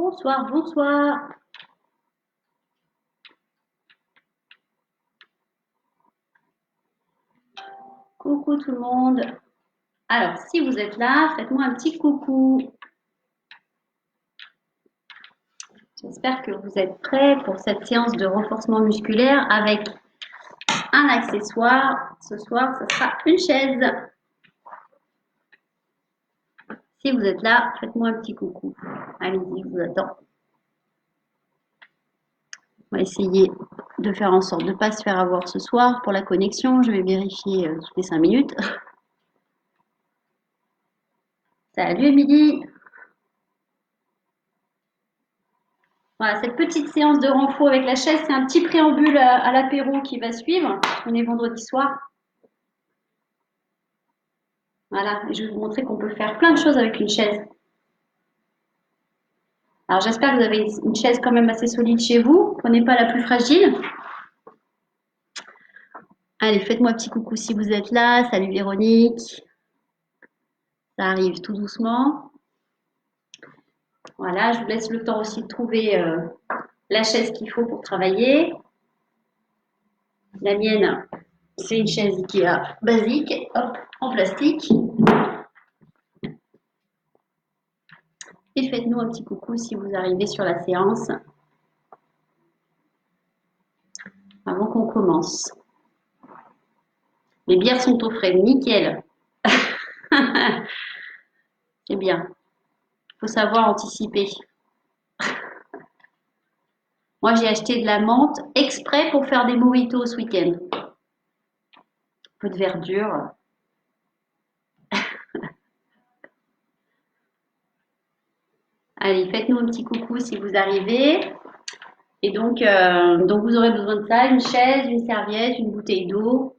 Bonsoir, bonsoir. Coucou tout le monde. Alors, si vous êtes là, faites-moi un petit coucou. J'espère que vous êtes prêts pour cette séance de renforcement musculaire avec un accessoire. Ce soir, ce sera une chaise. Si vous êtes là, faites-moi un petit coucou. Allez-y, je vous attends. On va essayer de faire en sorte de ne pas se faire avoir ce soir pour la connexion. Je vais vérifier toutes les 5 minutes. Salut Émilie. Voilà, cette petite séance de renfort avec la chaise, c'est un petit préambule à l'apéro qui va suivre. On est vendredi soir. Voilà, et je vais vous montrer qu'on peut faire plein de choses avec une chaise. Alors j'espère que vous avez une chaise quand même assez solide chez vous. Prenez pas la plus fragile. Allez, faites-moi un petit coucou si vous êtes là. Salut Véronique. Ça arrive tout doucement. Voilà, je vous laisse le temps aussi de trouver la chaise qu'il faut pour travailler. La mienne, c'est une chaise Ikea basique, hop, en plastique. Et faites-nous un petit coucou si vous arrivez sur la séance avant qu'on commence. Les bières sont au frais, nickel. C'est bien. Il faut savoir anticiper. Moi, j'ai acheté de la menthe exprès pour faire des mojitos ce week-end. Un peu de verdure. Allez, faites-nous un petit coucou si vous arrivez. Et donc vous aurez besoin de ça, une chaise, une serviette, une bouteille d'eau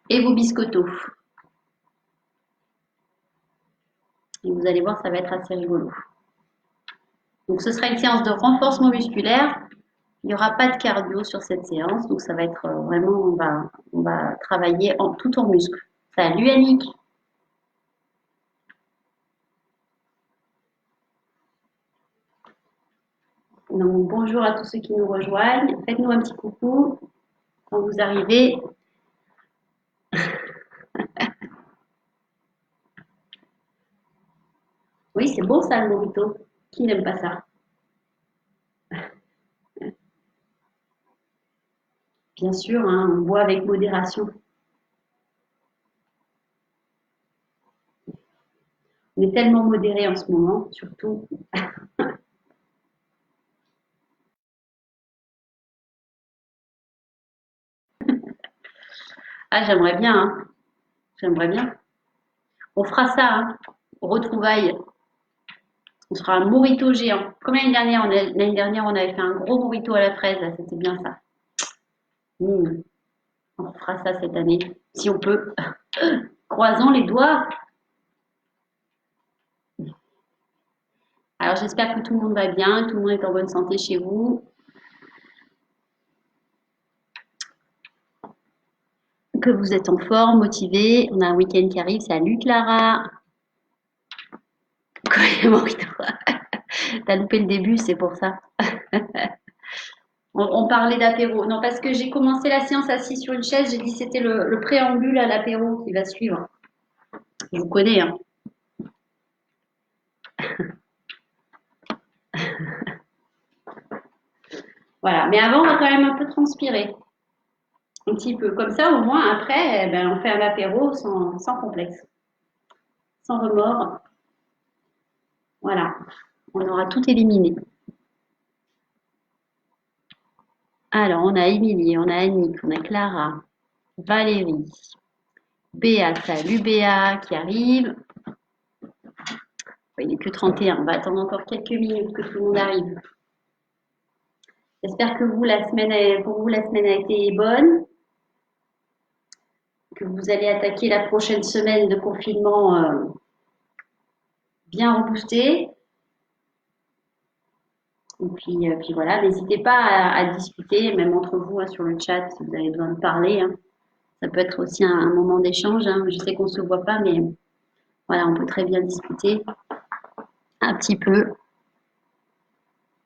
et vos biscottos. Et vous allez voir, ça va être assez rigolo. Donc ce sera une séance de renforcement musculaire. Il n'y aura pas de cardio sur cette séance, donc ça va être vraiment, on va travailler tout en muscle. Salut Annick. Donc bonjour à tous ceux qui nous rejoignent. Faites-nous un petit coucou quand vous arrivez. Oui, c'est bon ça le mojito. Qui n'aime pas ça? Bien sûr, hein, on boit avec modération. On est tellement modéré en ce moment, surtout. Ah, j'aimerais bien, hein. J'aimerais bien. On fera ça, hein. Retrouvailles. On sera un mojito géant. Comme l'année dernière, on avait fait un gros mojito à la fraise, là, c'était bien ça. Mmh. On fera ça cette année, si on peut. Croisons les doigts. Alors, j'espère que tout le monde va bien, tout le monde est en bonne santé chez vous, que vous êtes en forme, motivé. On a un week-end qui arrive. Salut Clara. Quoi, les mojitos? T'as loupé le début, c'est pour ça. On parlait d'apéro. Non, parce que j'ai commencé la séance assise sur une chaise, j'ai dit que c'était le préambule à l'apéro qui va suivre. Je vous connais, hein. Voilà. Mais avant, on va quand même un peu transpirer. Un petit peu. Comme ça, au moins, après, eh ben, on fait un apéro sans complexe, sans remords. Voilà. On aura tout éliminé. Alors, on a Émilie, on a Annick, on a Clara, Valérie, Béa, salut Béa qui arrive. Il n'est que 31, on va attendre encore quelques minutes que tout le monde arrive. J'espère que pour vous, la semaine a été bonne, que vous allez attaquer la prochaine semaine de confinement bien reboostée. Et puis voilà, n'hésitez pas à discuter, même entre vous hein, sur le chat, si vous avez besoin de parler. Hein. Ça peut être aussi un moment d'échange. Hein. Je sais qu'on ne se voit pas, mais voilà, on peut très bien discuter un petit peu.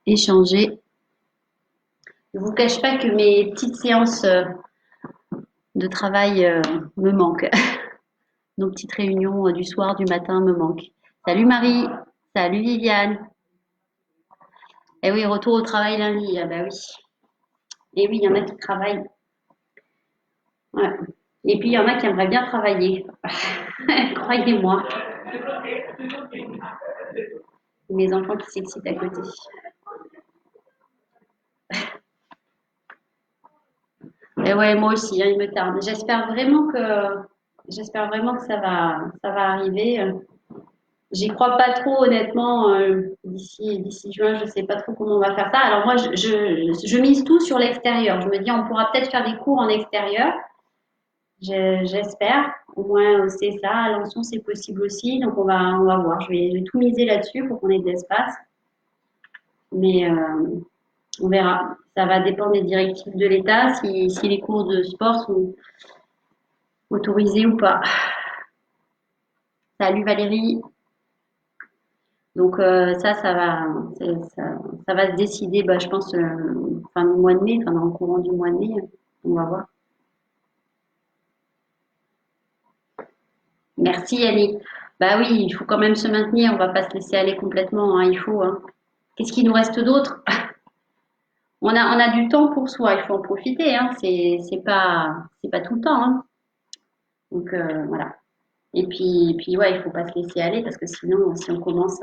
échanger. Je ne vous cache pas que mes petites séances de travail me manquent. Nos petites réunions du soir, du matin me manquent. Salut Marie, salut Viviane. Eh oui, retour au travail lundi. Ah bah oui. Et oui, il y en a qui travaillent. Ouais. Et puis il y en a qui aimeraient bien travailler. Croyez-moi. Mes enfants qui s'excitent à côté. Et ouais, moi aussi, hein, il me tarde. J'espère vraiment que ça va arriver. J'y crois pas trop, honnêtement. D'ici juin, je sais pas trop comment on va faire ça. Alors moi, je mise tout sur l'extérieur. Je me dis, on pourra peut-être faire des cours en extérieur. J'espère. Au moins, c'est ça. À Alençon, c'est possible aussi. Donc, on va voir. Je vais tout miser là-dessus pour qu'on ait de l'espace. Mais on verra. Ça va dépendre des directives de l'État, si les cours de sport sont autorisés ou pas. Salut Valérie. Donc ça va se décider, bah, je pense, fin du mois de mai, enfin dans le courant du mois de mai. On va voir. Merci Yannick. Bah oui, il faut quand même se maintenir. On va pas se laisser aller complètement, hein, il faut, hein. Qu'est-ce qu'il nous reste d'autre? On a du temps pour soi, il faut en profiter, hein. C'est pas tout le temps, hein. Donc voilà. Et puis ouais, il faut pas se laisser aller parce que sinon, si on commence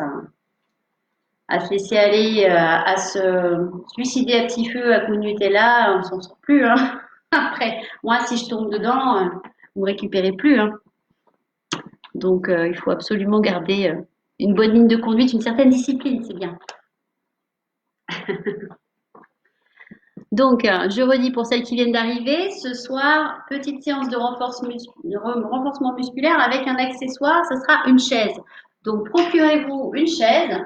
à se laisser aller, à se suicider à petit feu à coups de Nutella, on s'en sort plus, hein. Après, moi, si je tombe dedans, vous me récupérez plus, hein. Donc, il faut absolument garder une bonne ligne de conduite, une certaine discipline, c'est bien. Donc, je redis pour celles qui viennent d'arriver, ce soir, petite séance de renforcement musculaire avec un accessoire, ce sera une chaise. Donc, procurez-vous une chaise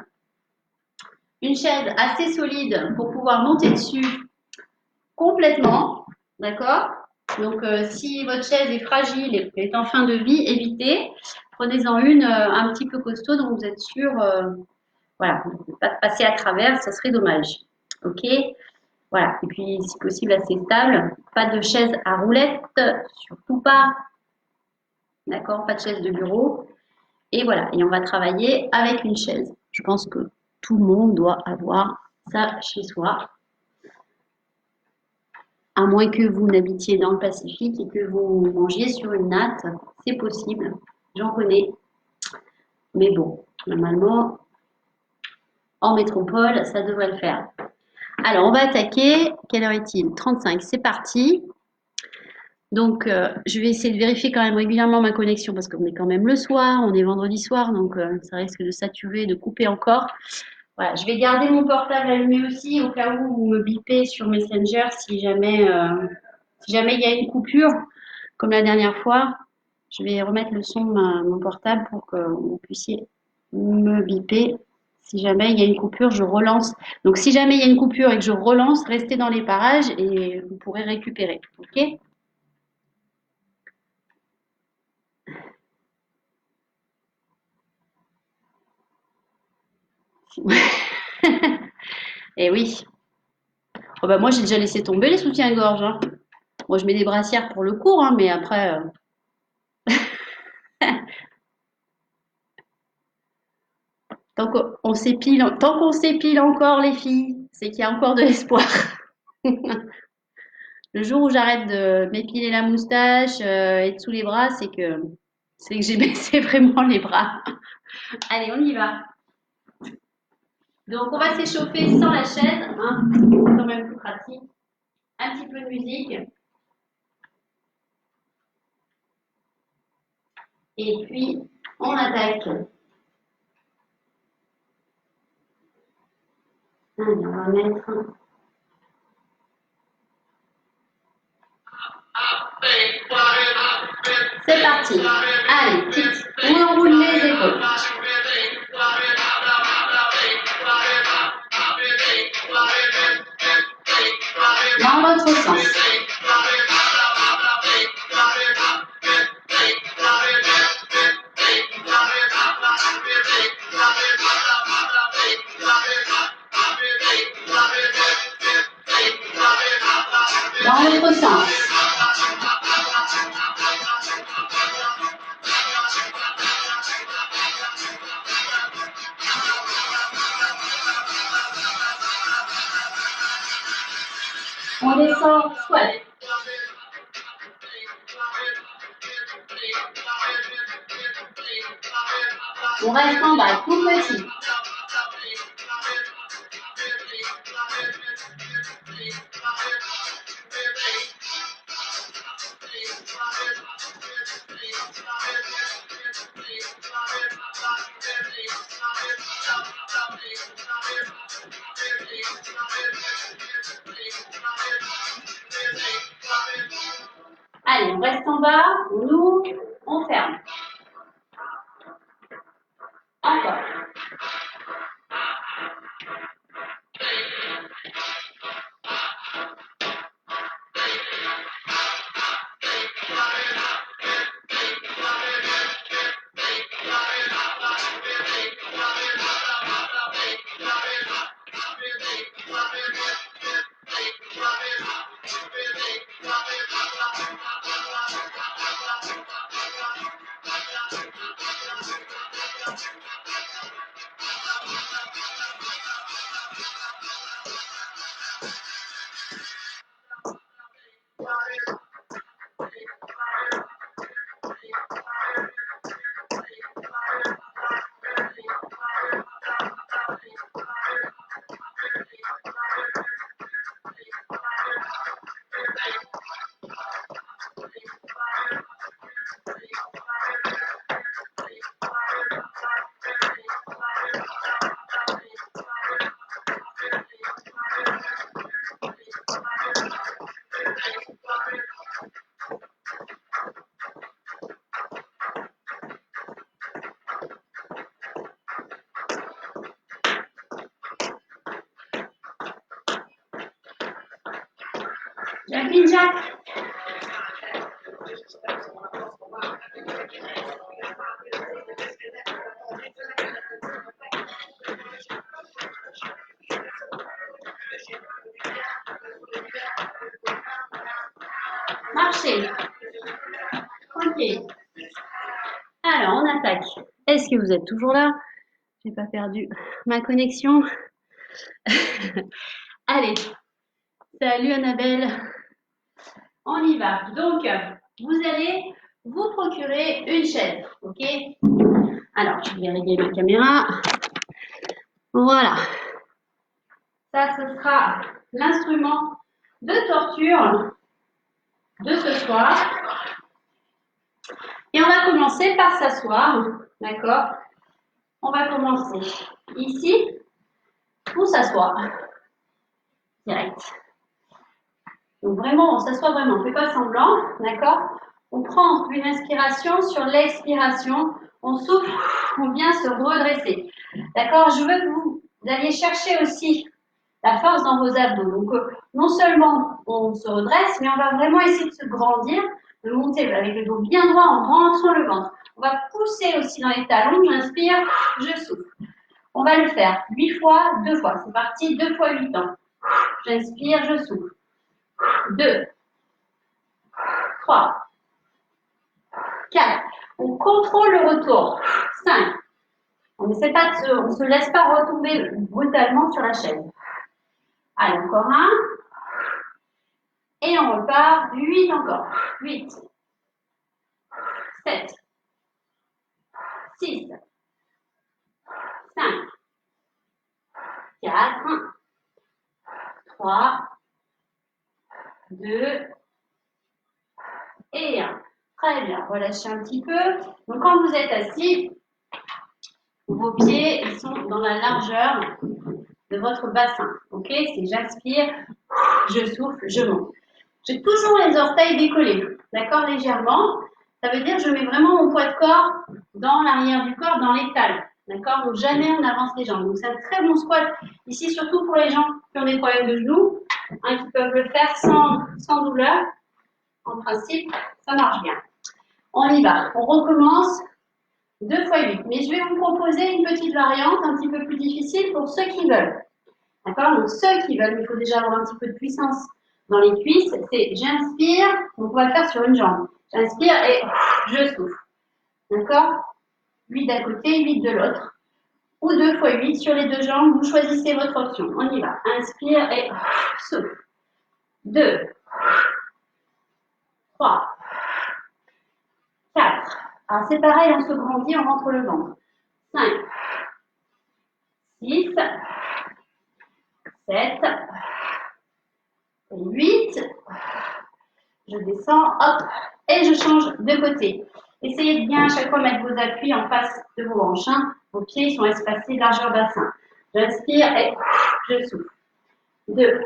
assez solide pour pouvoir monter dessus complètement, d'accord? Donc, si votre chaise est fragile et est en fin de vie, évitez. Prenez-en une un petit peu costaud, donc vous êtes sûr, voilà, de ne pas passer à travers, ça serait dommage. Ok? Voilà. Et puis, si possible, assez stable. Pas de chaise à roulette, surtout pas. D'accord? Pas de chaise de bureau. Et voilà. Et on va travailler avec une chaise. Je pense que tout le monde doit avoir ça chez soi. À moins que vous n'habitiez dans le Pacifique et que vous mangiez sur une natte, c'est possible. J'en connais. Mais bon, normalement, en métropole, ça devrait le faire. Alors, on va attaquer. Quelle heure est-il? 35, c'est parti. Donc, je vais essayer de vérifier quand même régulièrement ma connexion parce qu'on est quand même le soir, on est vendredi soir, donc ça risque de saturer, de couper encore. Voilà, je vais garder mon portable allumé aussi au cas où vous me bipez sur Messenger si jamais il y a une coupure, comme la dernière fois. Je vais remettre le son de mon portable pour que vous puissiez me biper. Si jamais il y a une coupure, je relance. Donc, si jamais il y a une coupure et que je relance, restez dans les parages et vous pourrez récupérer. OK? Et oui. Oh bah moi, j'ai déjà laissé tomber les soutiens-gorge, hein. Moi, je mets des brassières pour le cours, hein, mais après, tant qu'on s'épile encore, les filles, c'est qu'il y a encore de l'espoir. Le jour où j'arrête de m'épiler la moustache et sous les bras, c'est que j'ai baissé vraiment les bras. Allez, on y va. Donc, on va s'échauffer sans la chaise, hein. C'est quand même plus pratique. Un petit peu de musique. Et puis, on attaque. Allez, on va mettre. C'est parti. Allez, petite. On enroule les épaules. Dans l'autre sens. sort, squat. On reste en bas, tout petit. Allez, on reste en bas, on ouvre, on ferme. Encore. Jacqueline, Jacques. Marchez. Ok. Alors, on attaque. Est-ce que vous êtes toujours là? J'ai pas perdu ma connexion. Allez. Salut Annabelle. On y va. Donc, vous allez vous procurer une chaise. Ok? Alors, je vais régler ma caméra. Voilà. Ça, ce sera l'instrument de torture de ce soir. Et on va commencer par s'asseoir. D'accord? On va commencer ici. On s'assoit. Direct. Donc vraiment, on s'assoit vraiment. On ne fait pas semblant. D'accord? On prend une inspiration sur l'expiration. On souffle. On vient se redresser. D'accord? Je veux que vous alliez chercher aussi la force dans vos abdos. Donc, non seulement on se redresse, mais on va vraiment essayer de se grandir, de monter avec le dos bien droit en rentrant le ventre. On va pousser aussi dans les talons. J'inspire, je souffle. On va le faire 8 fois, 2 fois. C'est parti, 2 fois 8 ans. J'inspire, je souffle. 2, 3, 4. On contrôle le retour. 5. On ne se laisse pas retomber brutalement sur la chaise. Allez, encore un. Et on repart. 8 encore. 8, 7, 6, 5, 4, 3, 2 et 1. Très bien. Relâchez un petit peu. Donc, quand vous êtes assis, vos pieds ils sont dans la largeur de votre bassin. Ok? C'est j'inspire, je souffle, je monte. J'ai toujours les orteils décollés. D'accord? Légèrement. Ça veut dire que je mets vraiment mon poids de corps dans l'arrière du corps, dans l'étal. D'accord? Donc jamais on avance les jambes. Donc c'est un très bon squat. Ici, surtout pour les gens qui ont des problèmes de genoux, hein, qui peuvent le faire sans douleur. En principe, ça marche bien. On y va. On recommence 2 fois 8. Mais je vais vous proposer une petite variante un petit peu plus difficile pour ceux qui veulent. D'accord? Donc ceux qui veulent, il faut déjà avoir un petit peu de puissance dans les cuisses. C'est j'inspire, donc on va le faire sur une jambe. J'inspire et je souffle. D'accord? 8 d'un côté, 8 de l'autre. Ou 2 fois 8 sur les deux jambes. Vous choisissez votre option. On y va. Inspire et souffle. 2, 3, 4. Alors c'est pareil, on se grandit, on rentre le ventre. 5, 6, 7, 8. Je descends, hop, et je change de côté. Essayez de bien à chaque fois mettre vos appuis en face de vos hanches. Hein. Vos pieds sont espacés largeur bassin. J'inspire et je souffle. 2.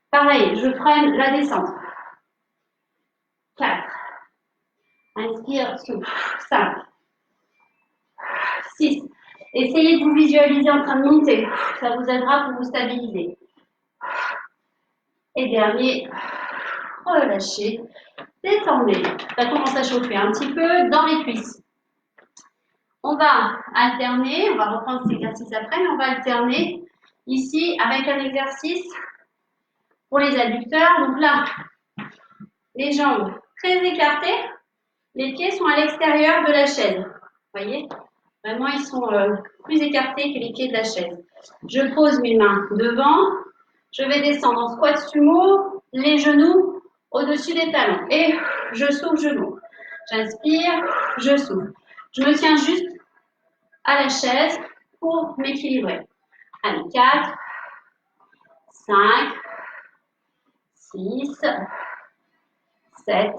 Pareil, je freine la descente. 4. Inspire, souffle. 5. 6. Essayez de vous visualiser en train de monter. Ça vous aidera pour vous stabiliser. Et dernier, relâchez. Détendez. Ça commence à chauffer un petit peu dans les cuisses. On va alterner, on va reprendre cet exercice après, mais on va alterner ici avec un exercice pour les adducteurs. Donc là, les jambes très écartées, les pieds sont à l'extérieur de la chaise. Vous voyez? Vraiment, ils sont plus écartés que les pieds de la chaise. Je pose mes mains devant, je vais descendre en squat sumo, les genoux au-dessus des talons. Et je souffle, je monte. J'inspire, je souffle. Je me tiens juste à la chaise pour m'équilibrer. Allez, 4, 5, 6, 7,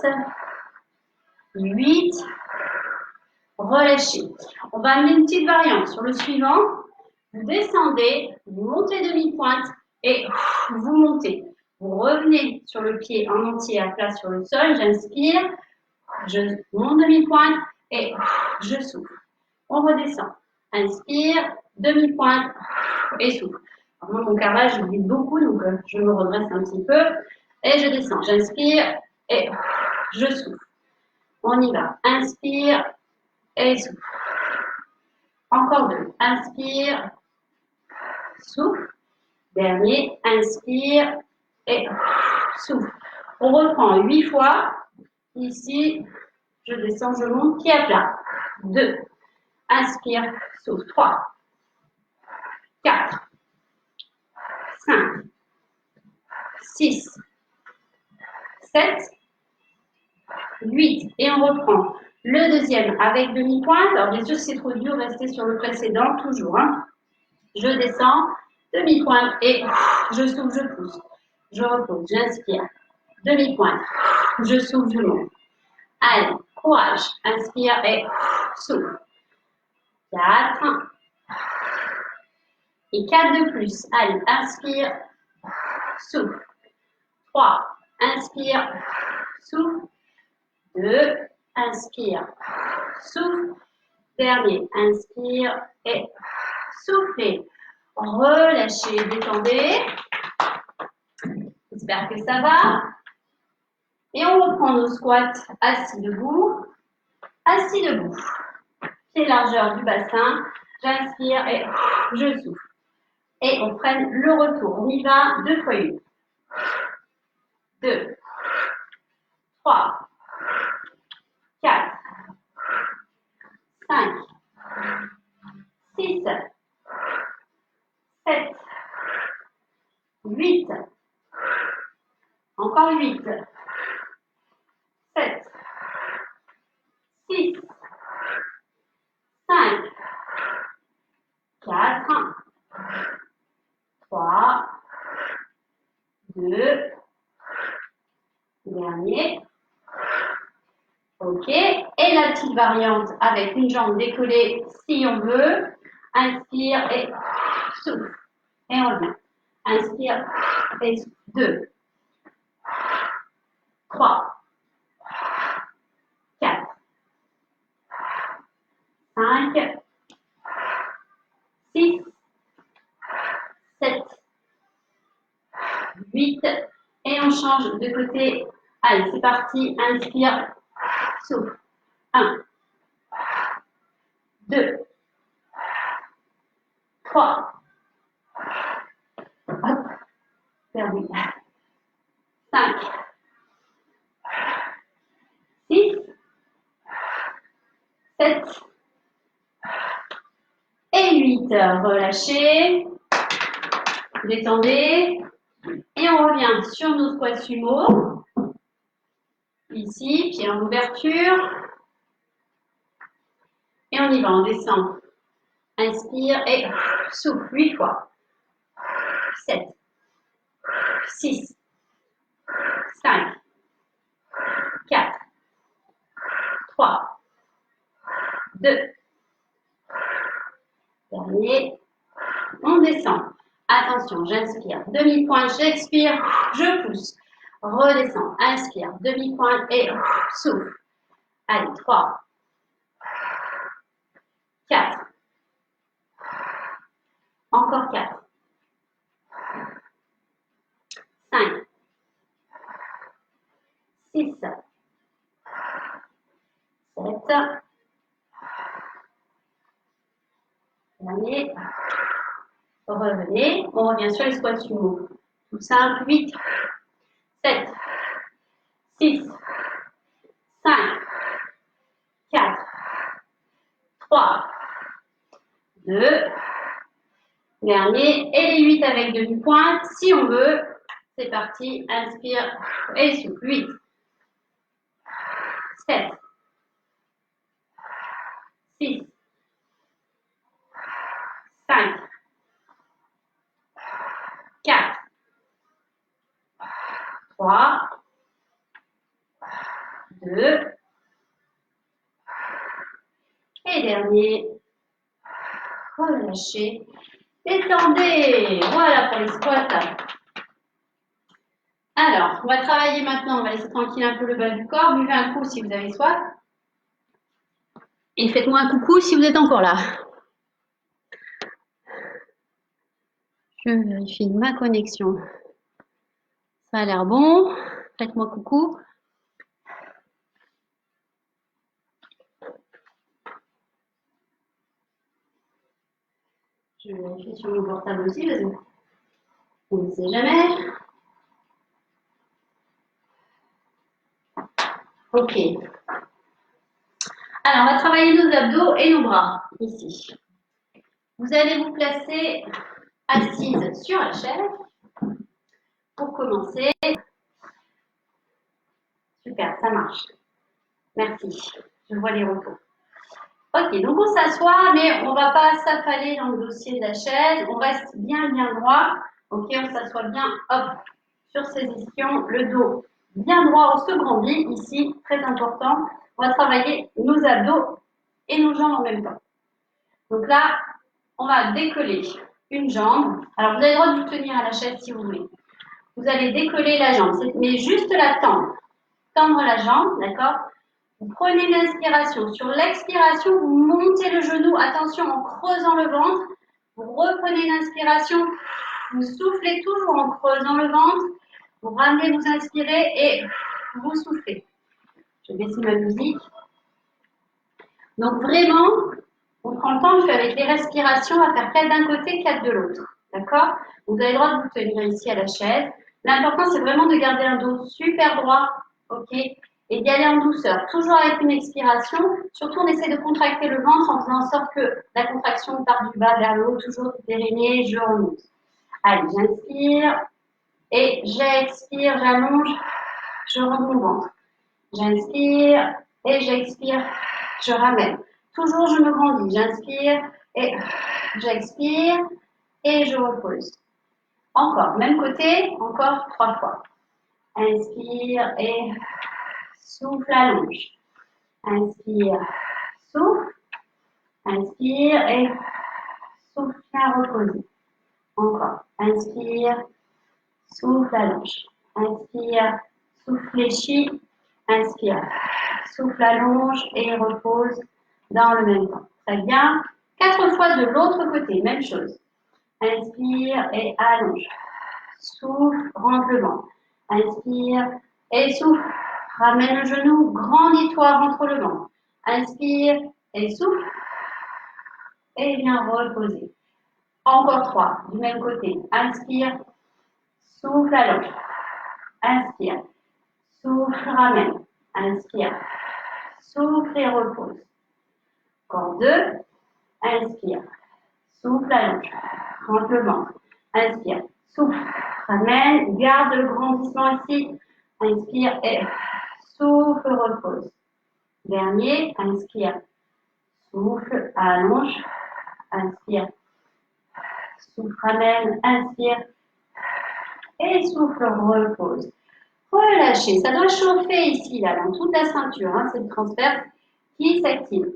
8. Relâchez. On va amener une petite variante. Sur le suivant, vous descendez, vous montez demi-pointe et vous montez. Vous revenez sur le pied en entier à plat sur le sol. J'inspire, je monte demi-pointe et je souffle. On redescend. Inspire, demi-pointe et souffle. Alors moi, mon carrelage, je vide beaucoup, donc je me redresse un petit peu et je descends. J'inspire et je souffle. On y va. Inspire et souffle. Encore 2. Inspire, souffle. Dernier, inspire et souffle. On reprend 8 fois. Ici, je descends, je monte, pied à plat. 2. Inspire, souffle. 3, 4, 5, 6, 7, 8. Et on reprend le deuxième avec demi-pointe. Alors bien sûr, si c'est trop dur, restez sur le précédent, toujours. Hein. Je descends, demi-pointe et je souffle, je pousse. Je repose, j'inspire. Demi-pointe, je souffle, je monte. Allez, courage. Inspire et souffle. 4. Et 4 de plus. Allez, inspire, souffle. 3. Inspire, souffle. 2. Inspire, souffle. Dernier, inspire et soufflez. Relâchez, détendez. J'espère que ça va. Et on reprend nos squats assis debout. Assis debout. Pied largeur du bassin. J'inspire et je souffle. Et on freine le retour. On y va 2 fois 1. 2, 3, 4, 5, 6, 7, 8. Encore 8. 7, 6, 5, 4, 3, 2, dernier. Ok. Et la petite variante avec une jambe décollée si on veut. Inspire et souffle. Et on revient. Inspire et souffle. 2, 3, 4, 5, 6, 7, 8. Et on change de côté. Allez, c'est parti. Inspire, souffle. 1, 2, 3. Hop. Perdu. 5, 6, 7 et 8. Relâchez. Détendez. Et on revient sur nos squats sumo. Ici, pied en ouverture. Et on y va, on descend. Inspire et souffle 8 fois. 7, 6, 5, 4, 3, 2. Dernier. On descend. Attention, j'inspire. Demi-pointe, j'expire. Je pousse. Redescends. Inspire. Demi-pointe et souffle. Allez, 3, 4. Encore 4. 5, 6, 7. Dernier. Revenez. On revient sur les squats sumo. Tout simple. 8, 7, 6, 5, 4, 3, 2. Dernier. Et les 8 avec demi-pointe. Si on veut. C'est parti. Inspire et souffle. 8, 7, 6, 5, 4, 3, 2. Et dernier. Relâchez. Détendez. Voilà pour les squats. Alors, on va travailler maintenant. On va laisser tranquille un peu le bas du corps. Buvez un coup si vous avez soif. Et faites-moi un coucou si vous êtes encore là. Je vérifie ma connexion. Ça a l'air bon. Faites-moi coucou. Je vérifie sur mon portable aussi parce qu'on ne sait jamais. Ok. Alors, on va travailler nos abdos et nos bras, ici. Vous allez vous placer assise sur la chaise. Pour commencer. Super, ça marche. Merci. Je vois les retours. Ok, donc on s'assoit, mais on ne va pas s'affaler dans le dossier de la chaise. On reste bien droit. Ok, on s'assoit bien, hop, sur ses ischions, le dos bien droit, on se grandit. Ici, très important, on va travailler nos abdos et nos jambes en même temps. Donc là, on va décoller une jambe. Alors, vous avez le droit de vous tenir à la chaise si vous voulez. Vous allez décoller la jambe, mais juste la tendre. Tendre la jambe, d'accord? Vous prenez l'inspiration. Sur l'expiration, vous montez le genou. Attention, en creusant le ventre. Vous reprenez l'inspiration. Vous soufflez toujours en creusant le ventre. Vous ramenez, vous inspirez et vous soufflez. Je vais baisser ma musique. Donc vraiment, on prend le temps, je fais avec les respirations, à faire 4 d'un côté, 4 de l'autre. D'accord? Vous avez le droit de vous tenir ici à la chaise. L'important, c'est vraiment de garder un dos super droit. Ok? Et d'y aller en douceur, toujours avec une expiration. Surtout, on essaie de contracter le ventre en faisant en sorte que la contraction part du bas vers le haut, toujours périnée, je remonte. Allez, j'inspire et j'expire, j'allonge, je rentre mon ventre. J'inspire et j'expire, je ramène. Toujours, je me grandis. J'inspire et j'expire et je repose. Encore, même côté, encore 3 fois. Inspire et souffle, allonge. Inspire, souffle. Inspire et souffle, à reposer. Encore. Inspire, souffle, allonge. Inspire, souffle, fléchit. Inspire, souffle, allonge et repose dans le même temps. Très bien. 4 fois de l'autre côté, même chose. Inspire et allonge. Souffle, rentre le ventre. Inspire et souffle. Ramène le genou, grandis-toi, rentre le ventre. Inspire et souffle. Et viens reposer. Encore 3, du même côté. Inspire, souffle, allonge. Inspire, souffle, ramène. Inspire, souffle et repose. Encore 2. Inspire, souffle, allonge. Rentre le ventre. Inspire, souffle, ramène, garde le grandissement ici. Inspire et souffle, repose. Dernier, inspire, souffle, allonge, inspire, souffle, ramène, inspire et souffle, repose. Relâchez, ça doit chauffer ici, là, dans toute la ceinture, hein, c'est le transverse qui s'active.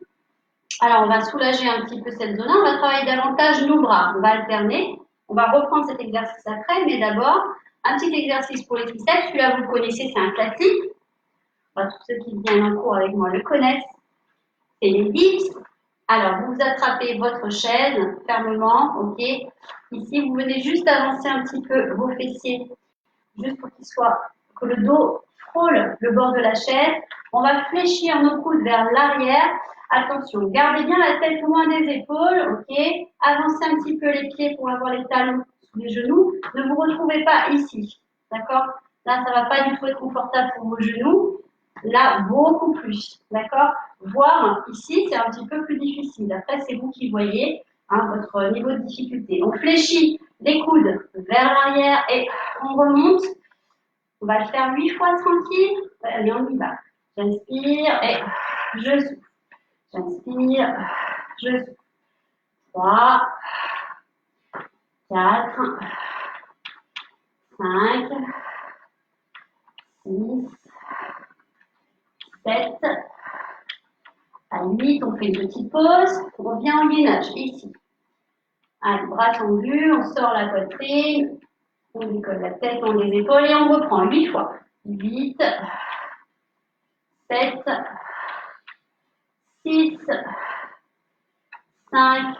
Alors, on va soulager un petit peu cette zone-là, on va travailler davantage nos bras, on va alterner, on va reprendre cet exercice après, mais d'abord, un petit exercice pour les triceps, celui-là vous le connaissez, c'est un classique. Enfin, tous ceux qui viennent en cours avec moi le connaissent, c'est les dips. Alors, vous attrapez votre chaise fermement, ok. Ici, vous venez juste avancer un petit peu vos fessiers, juste pour que le dos frôle le bord de la chaise. On va fléchir nos coudes vers l'arrière. Attention, gardez bien la tête loin des épaules, ok. Avancez un petit peu les pieds pour avoir les talons sous les genoux. Ne vous retrouvez pas ici, d'accord. Là, ça ne va pas du tout être confortable pour vos genoux. Là, beaucoup plus, d'accord. Voire ici, c'est un petit peu plus difficile. Après, c'est vous qui voyez hein, votre niveau de difficulté. On fléchit les coudes vers l'arrière et on remonte. On va le faire 8 fois tranquille. Allez, on y va. J'inspire et je souffle. J'inspire, je souffle. 3, 4, 5, 6, 7, à 8, on fait une petite pause. On revient en gainage, ici. Allez, bras tendus, on sort la poitrine. On décolle la tête, on les épaules et on reprend 8 fois. 8, 7, 6, 5,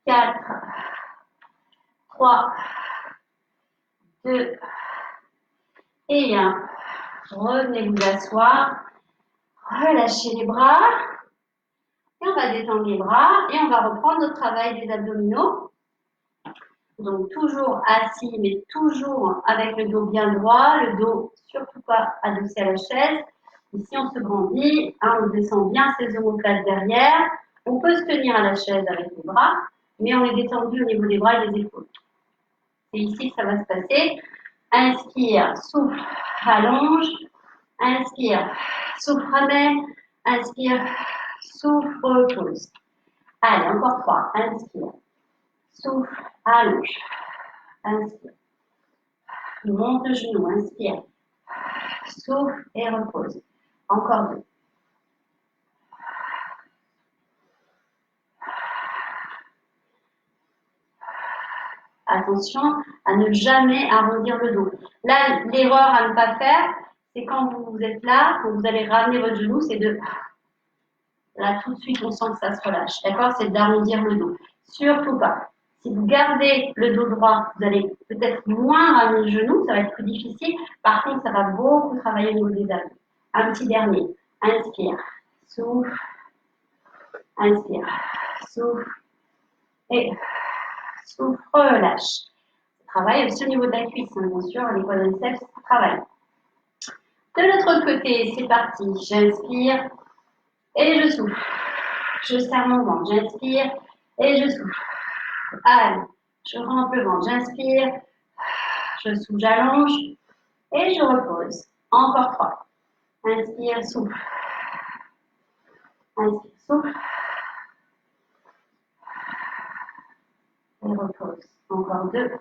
4, 3, 2 et 1. Revenez vous asseoir. Relâchez les bras. Et on va détendre les bras et on va reprendre notre travail des abdominaux. Donc toujours assis, mais toujours avec le dos bien droit, le dos surtout pas adossé à la chaise. Ici, on se grandit, hein, on descend bien ses omoplates derrière. On peut se tenir à la chaise avec les bras, mais on est détendu au niveau des bras et des épaules. C'est ici que ça va se passer. Inspire, souffle, allonge. Inspire, souffle, ramène. Inspire, souffle, repose. Allez, encore 3. Inspire, souffle, allonge. Inspire. Monte le genou, inspire. Souffle et repose. Encore 2. Attention à ne jamais arrondir le dos. Là, l'erreur à ne pas faire, c'est quand vous êtes là, quand vous allez ramener votre genou, c'est de... Là, tout de suite, on sent que ça se relâche. D'accord? C'est d'arrondir le dos. Surtout pas. Si vous gardez le dos droit, vous allez peut-être moins ramener le genou, ça va être plus difficile. Par contre, ça va beaucoup travailler au niveau des abdos. Un petit dernier. Inspire, souffle, inspire, souffle et souffle, relâche. Ça travaille aussi au niveau de la cuisse, hein, bien sûr, les quadriceps, ça travaille. De l'autre côté, c'est parti. J'inspire et je souffle. Je serre mon ventre. J'inspire et je souffle. Allez, je rentre le ventre. J'inspire, je souffle, j'allonge et je repose. Encore 3. Inspire, souffle. Inspire, souffle. Et repose. Encore 2.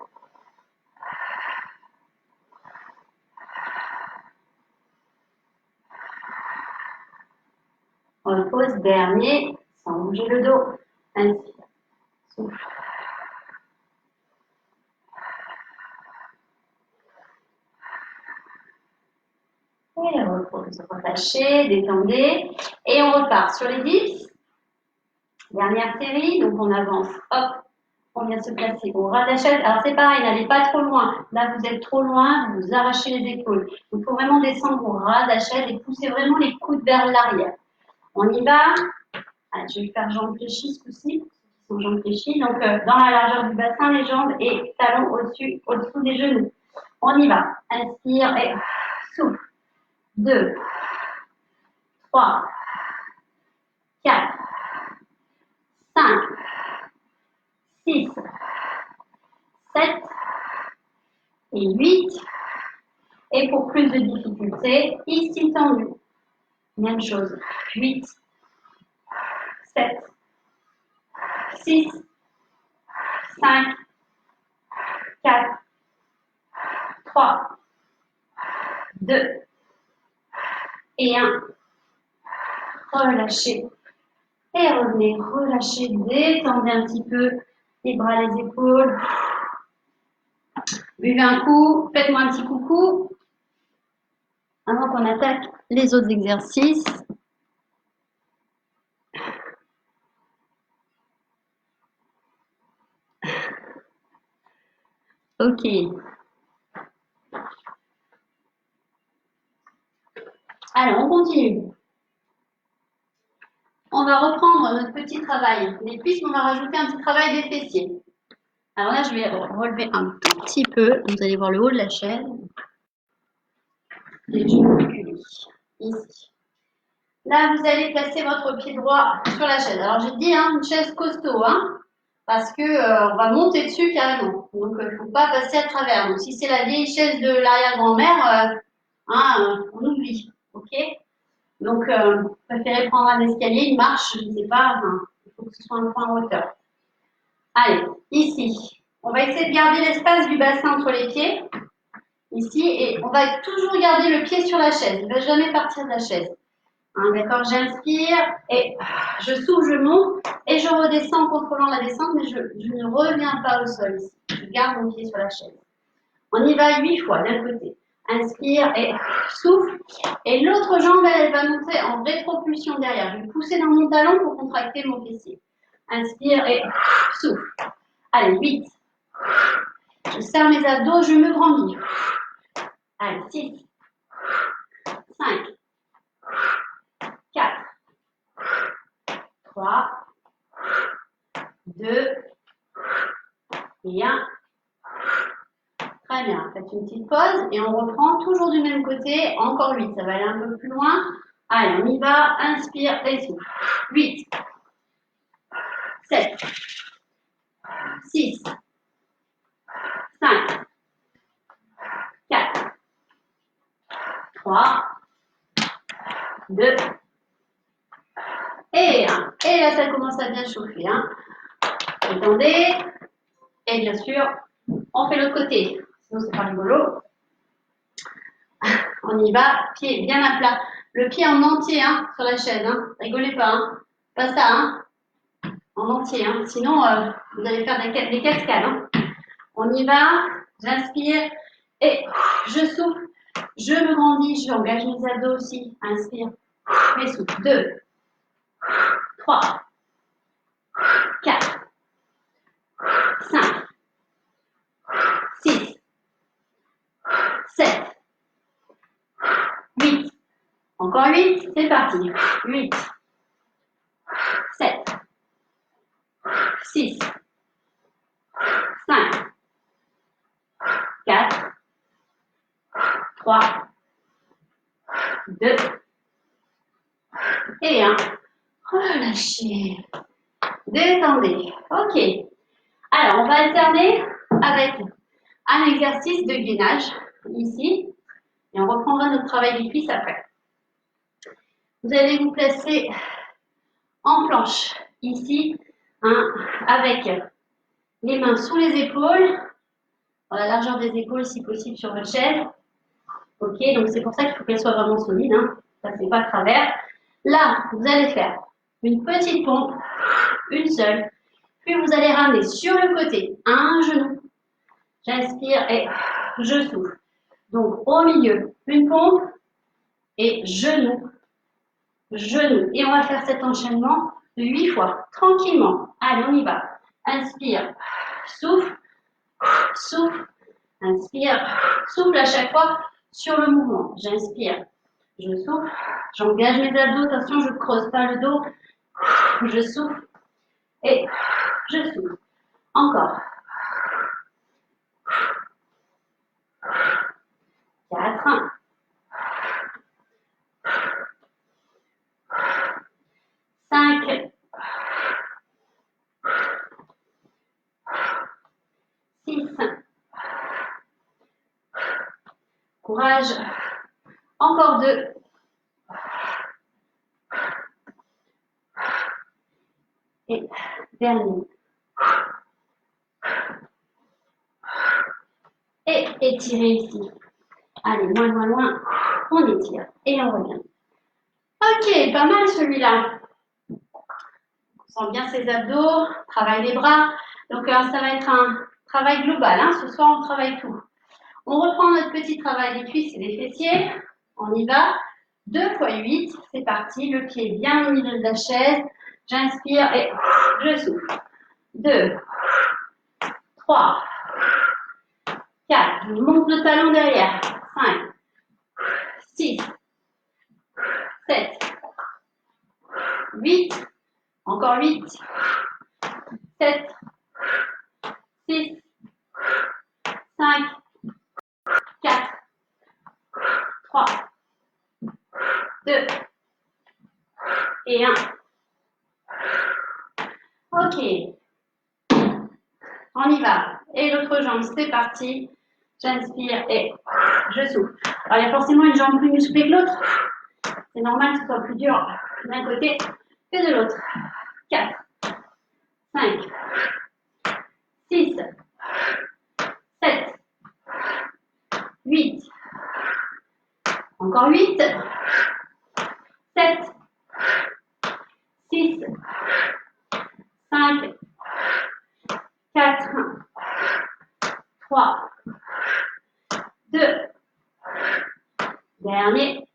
Repose, dernier, sans bouger le dos. Inspire, souffle. Et repose. Relâchez, détendez. Et on repart sur les dips. Dernière série, donc on avance. Hop, on vient se placer au ras de la chaise. Alors c'est pareil, n'allez pas trop loin. Là, vous êtes trop loin, vous vous arrachez les épaules. Donc il faut vraiment descendre au ras de la chaise et pousser vraiment les coudes vers l'arrière. On y va. Allez, je vais faire jambes fléchies ce coup-ci. Sont jambes fléchies. Donc dans la largeur du bassin, les jambes et talons au-dessous des genoux. On y va. Inspire et souffle. 2, 3, 4, 5, 6, 7, et 8. Et pour plus de difficulté, ici tendu. Même chose. 8, 7, 6, 5, 4, 3, 2 et 1. Relâchez. Et revenez, relâchez, détendez un petit peu les bras, les épaules. Buvez un coup, faites-moi un petit coucou avant qu'on attaque les autres exercices. Ok. Alors, on continue. On va reprendre notre petit travail des cuisses, mais on va rajouter un petit travail des fessiers. Alors là, je vais relever un tout petit peu. Vous allez voir le haut de la chaise. Et je vais reculer. Ici. Là, vous allez placer votre pied droit sur la chaise. Alors, j'ai dit une chaise costaud, parce que on va monter dessus carrément. Donc, il ne faut pas passer à travers. Donc, si c'est la vieille chaise de l'arrière-grand-mère, on oublie. Ok? Donc, vous préférez prendre un escalier, une marche, je ne sais pas. Il faut que ce soit un point en hauteur. Allez, ici. On va essayer de garder l'espace du bassin entre les pieds. Ici, et on va toujours garder le pied sur la chaise. Il ne va jamais partir de la chaise. D'accord, j'inspire et je souffle, je monte et je redescends en contrôlant la descente, mais je ne reviens pas au sol ici. Je garde mon pied sur la chaise. On y va 8 fois d'un côté. Inspire et souffle. Et l'autre jambe, elle va monter en rétropulsion derrière. Je vais pousser dans mon talon pour contracter mon fessier. Inspire et souffle. Allez, 8. Je serre mes abdos, je me grandis. Allez, 6, 5, 4, 3, 2 et 1. Très bien, faites une petite pause et on reprend toujours du même côté, encore 8, ça va aller un peu plus loin. Allez, on y va, inspire et souffle. 8, 7, 6, 5, 4, 3, 2 et 1. Et là, ça commence à bien chauffer. Détendez. Et bien sûr, on fait l'autre côté. Sinon, c'est pas rigolo. On y va, pied bien à plat. Le pied en entier sur la chaise. Rigolez pas. Pas ça. En entier. Sinon, vous allez faire des cascades. On y va. J'inspire et je souffle. Je me grandis. J'engage mes abdos aussi. Inspire et souffle. 2, 3, 4, 5, 6, 7, 8. Encore 8. C'est parti. 8, 7, 6, 5, 4, 3, 2 et 1. Relâchez. Détendez. Ok. Alors, on va alterner avec un exercice de gainage ici. Et on reprendra notre travail des cuisses après. Vous allez vous placer en planche ici, avec les mains sous les épaules, dans la largeur des épaules si possible sur votre chaise. Ok, donc c'est pour ça qu'il faut qu'elle soit vraiment solide. Passez pas à travers. Là, vous allez faire une petite pompe, une seule. Puis vous allez ramener sur le côté un genou. J'inspire et je souffle. Donc au milieu, une pompe et genou, genou. Et on va faire cet enchaînement de 8 fois, tranquillement. Allez, on y va. Inspire, souffle, souffle, inspire, souffle à chaque fois sur le mouvement. J'inspire, je souffle, j'engage mes abdos, attention, je ne creuse pas le dos. Je souffle et je souffle. Encore. 4, 5, 6, courage. Encore 2. Et dernier. Et étirez ici. Allez, loin. On étire et on revient. Ok, pas mal celui-là. On sent bien ses abdos, travaille les bras. Donc ça va être un travail global. Hein. Ce soir, on travaille tout. On reprend notre petit travail des cuisses et des fessiers. On y va. 2 fois 8. C'est parti. Le pied bien au milieu de la chaise. J'inspire et je souffle. 2, 3, 4. Je monte le talon derrière. 5, 6, 7, 8. Encore 8, 7, 6, 5, 4, 3, 2 et 1. Ok. On y va. Et l'autre jambe, c'est parti. J'inspire et je souffle. Alors, il y a forcément une jambe plus musclée que l'autre. C'est normal que ce soit plus dur d'un côté que de l'autre. 4, 5, 6, 7, 8. Encore 8, 7, 6, 5, 4, 3, 2, dernier.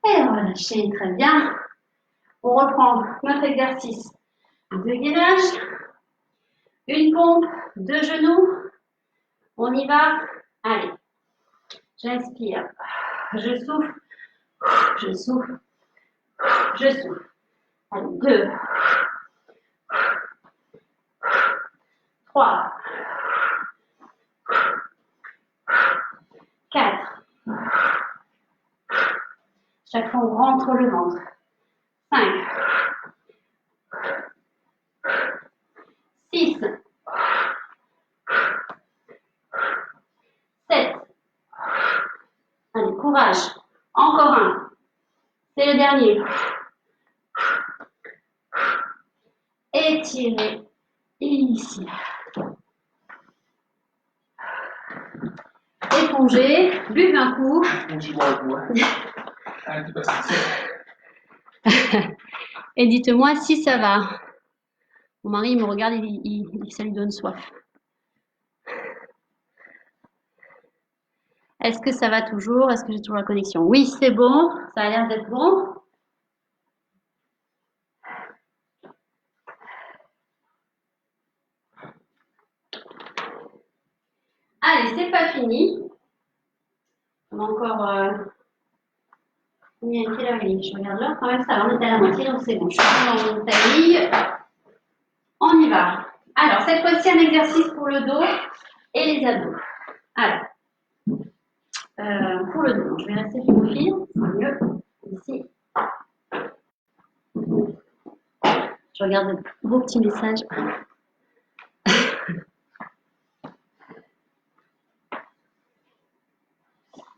Et on va lâcher, très bien. On reprend notre exercice de gainage. Une pompe, 2 genoux. On y va. Allez. J'inspire. Je souffle. Je souffle. Je souffle. Allez, 2, 3, 4. Chaque fois, on rentre le ventre. 5, 6, 7. Allez, courage. Encore un. C'est le dernier. Étirez. Ici. Épongez. Buvez un coup. Et dites-moi si ça va. Mon mari me regarde, ça lui donne soif. Est-ce que ça va toujours? Est-ce que j'ai toujours la connexion? Oui, c'est bon. Ça a l'air d'être bon. Allez, c'est pas fini. On a encore... Quelle heure il est? Je regarde là. Quand même, ça va, on est à la moitié, donc c'est bon. Je suis dans mon taille. On y va. Alors, cette fois-ci, un exercice pour le dos et les abdos. Alors, pour le dos, je vais rester sur mon fil. C'est mieux. Ici. Je regarde vos petits messages.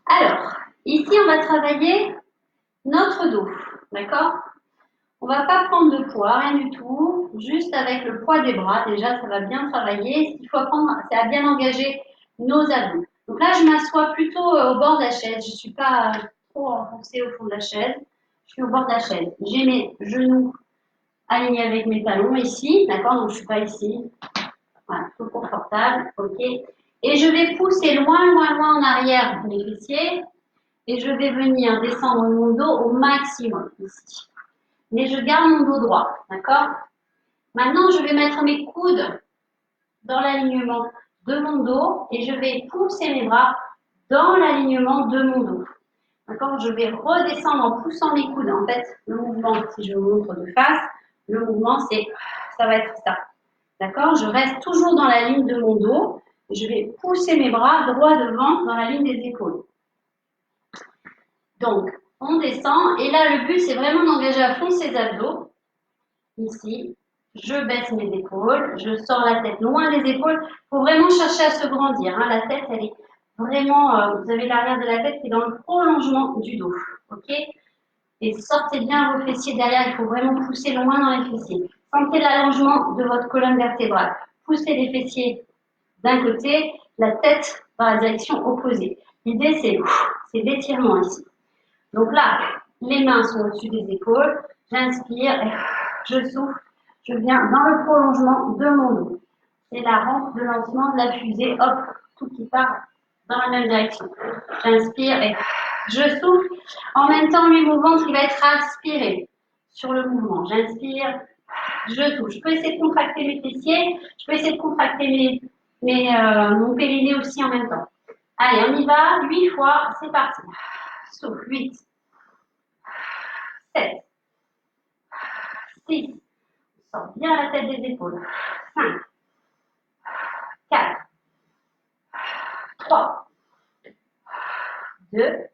Alors, ici, on va travailler notre dos. D'accord? On ne va pas prendre de poids, rien du tout. Juste avec le poids des bras, déjà, ça va bien travailler. Ce qu'il faut apprendre, c'est à bien engager nos abdos. Donc là, je m'assois plutôt au bord de la chaise. Je ne suis pas trop enfoncée au fond de la chaise. Je suis au bord de la chaise. J'ai mes genoux alignés avec mes talons ici. D'accord? Donc, je ne suis pas ici. Voilà, tout confortable. OK. Et je vais pousser loin en arrière mes fessiers. Et je vais venir descendre mon dos au maximum ici. Mais je garde mon dos droit, d'accord? Maintenant, je vais mettre mes coudes dans l'alignement de mon dos et je vais pousser mes bras dans l'alignement de mon dos. D'accord? Je vais redescendre en poussant mes coudes. En fait, le mouvement, si je vous montre de face, le mouvement, ça va être ça. D'accord? Je reste toujours dans la ligne de mon dos. Et je vais pousser mes bras droit devant dans la ligne des épaules. Donc, on descend et là, le but, c'est vraiment d'engager à fond ses abdos. Ici, je baisse mes épaules, je sors la tête loin des épaules. Il faut vraiment chercher à se grandir. Hein. La tête, elle est vraiment, vous avez l'arrière de la tête qui est dans le prolongement du dos. Ok? Et sortez bien vos fessiers derrière. Il faut vraiment pousser loin dans les fessiers. Sentez l'allongement de votre colonne vertébrale. Poussez les fessiers d'un côté, la tête dans la direction opposée. L'idée, c'est l'étirement ici. Donc là, les mains sont au-dessus des épaules. J'inspire, je souffle. Je viens dans le prolongement de mon dos. C'est la rampe de lancement de la fusée. Hop, tout qui part dans la même direction. J'inspire et je souffle. En même temps, lui, mon ventre, il va être aspiré sur le mouvement. J'inspire, je souffle. Je peux essayer de contracter mes fessiers. Je peux essayer de contracter mon périnée aussi en même temps. Allez, on y va. 8 fois. C'est parti. Souffle. 8, 7, 6. On sort bien la tête des épaules. 5, 4, 3, 2,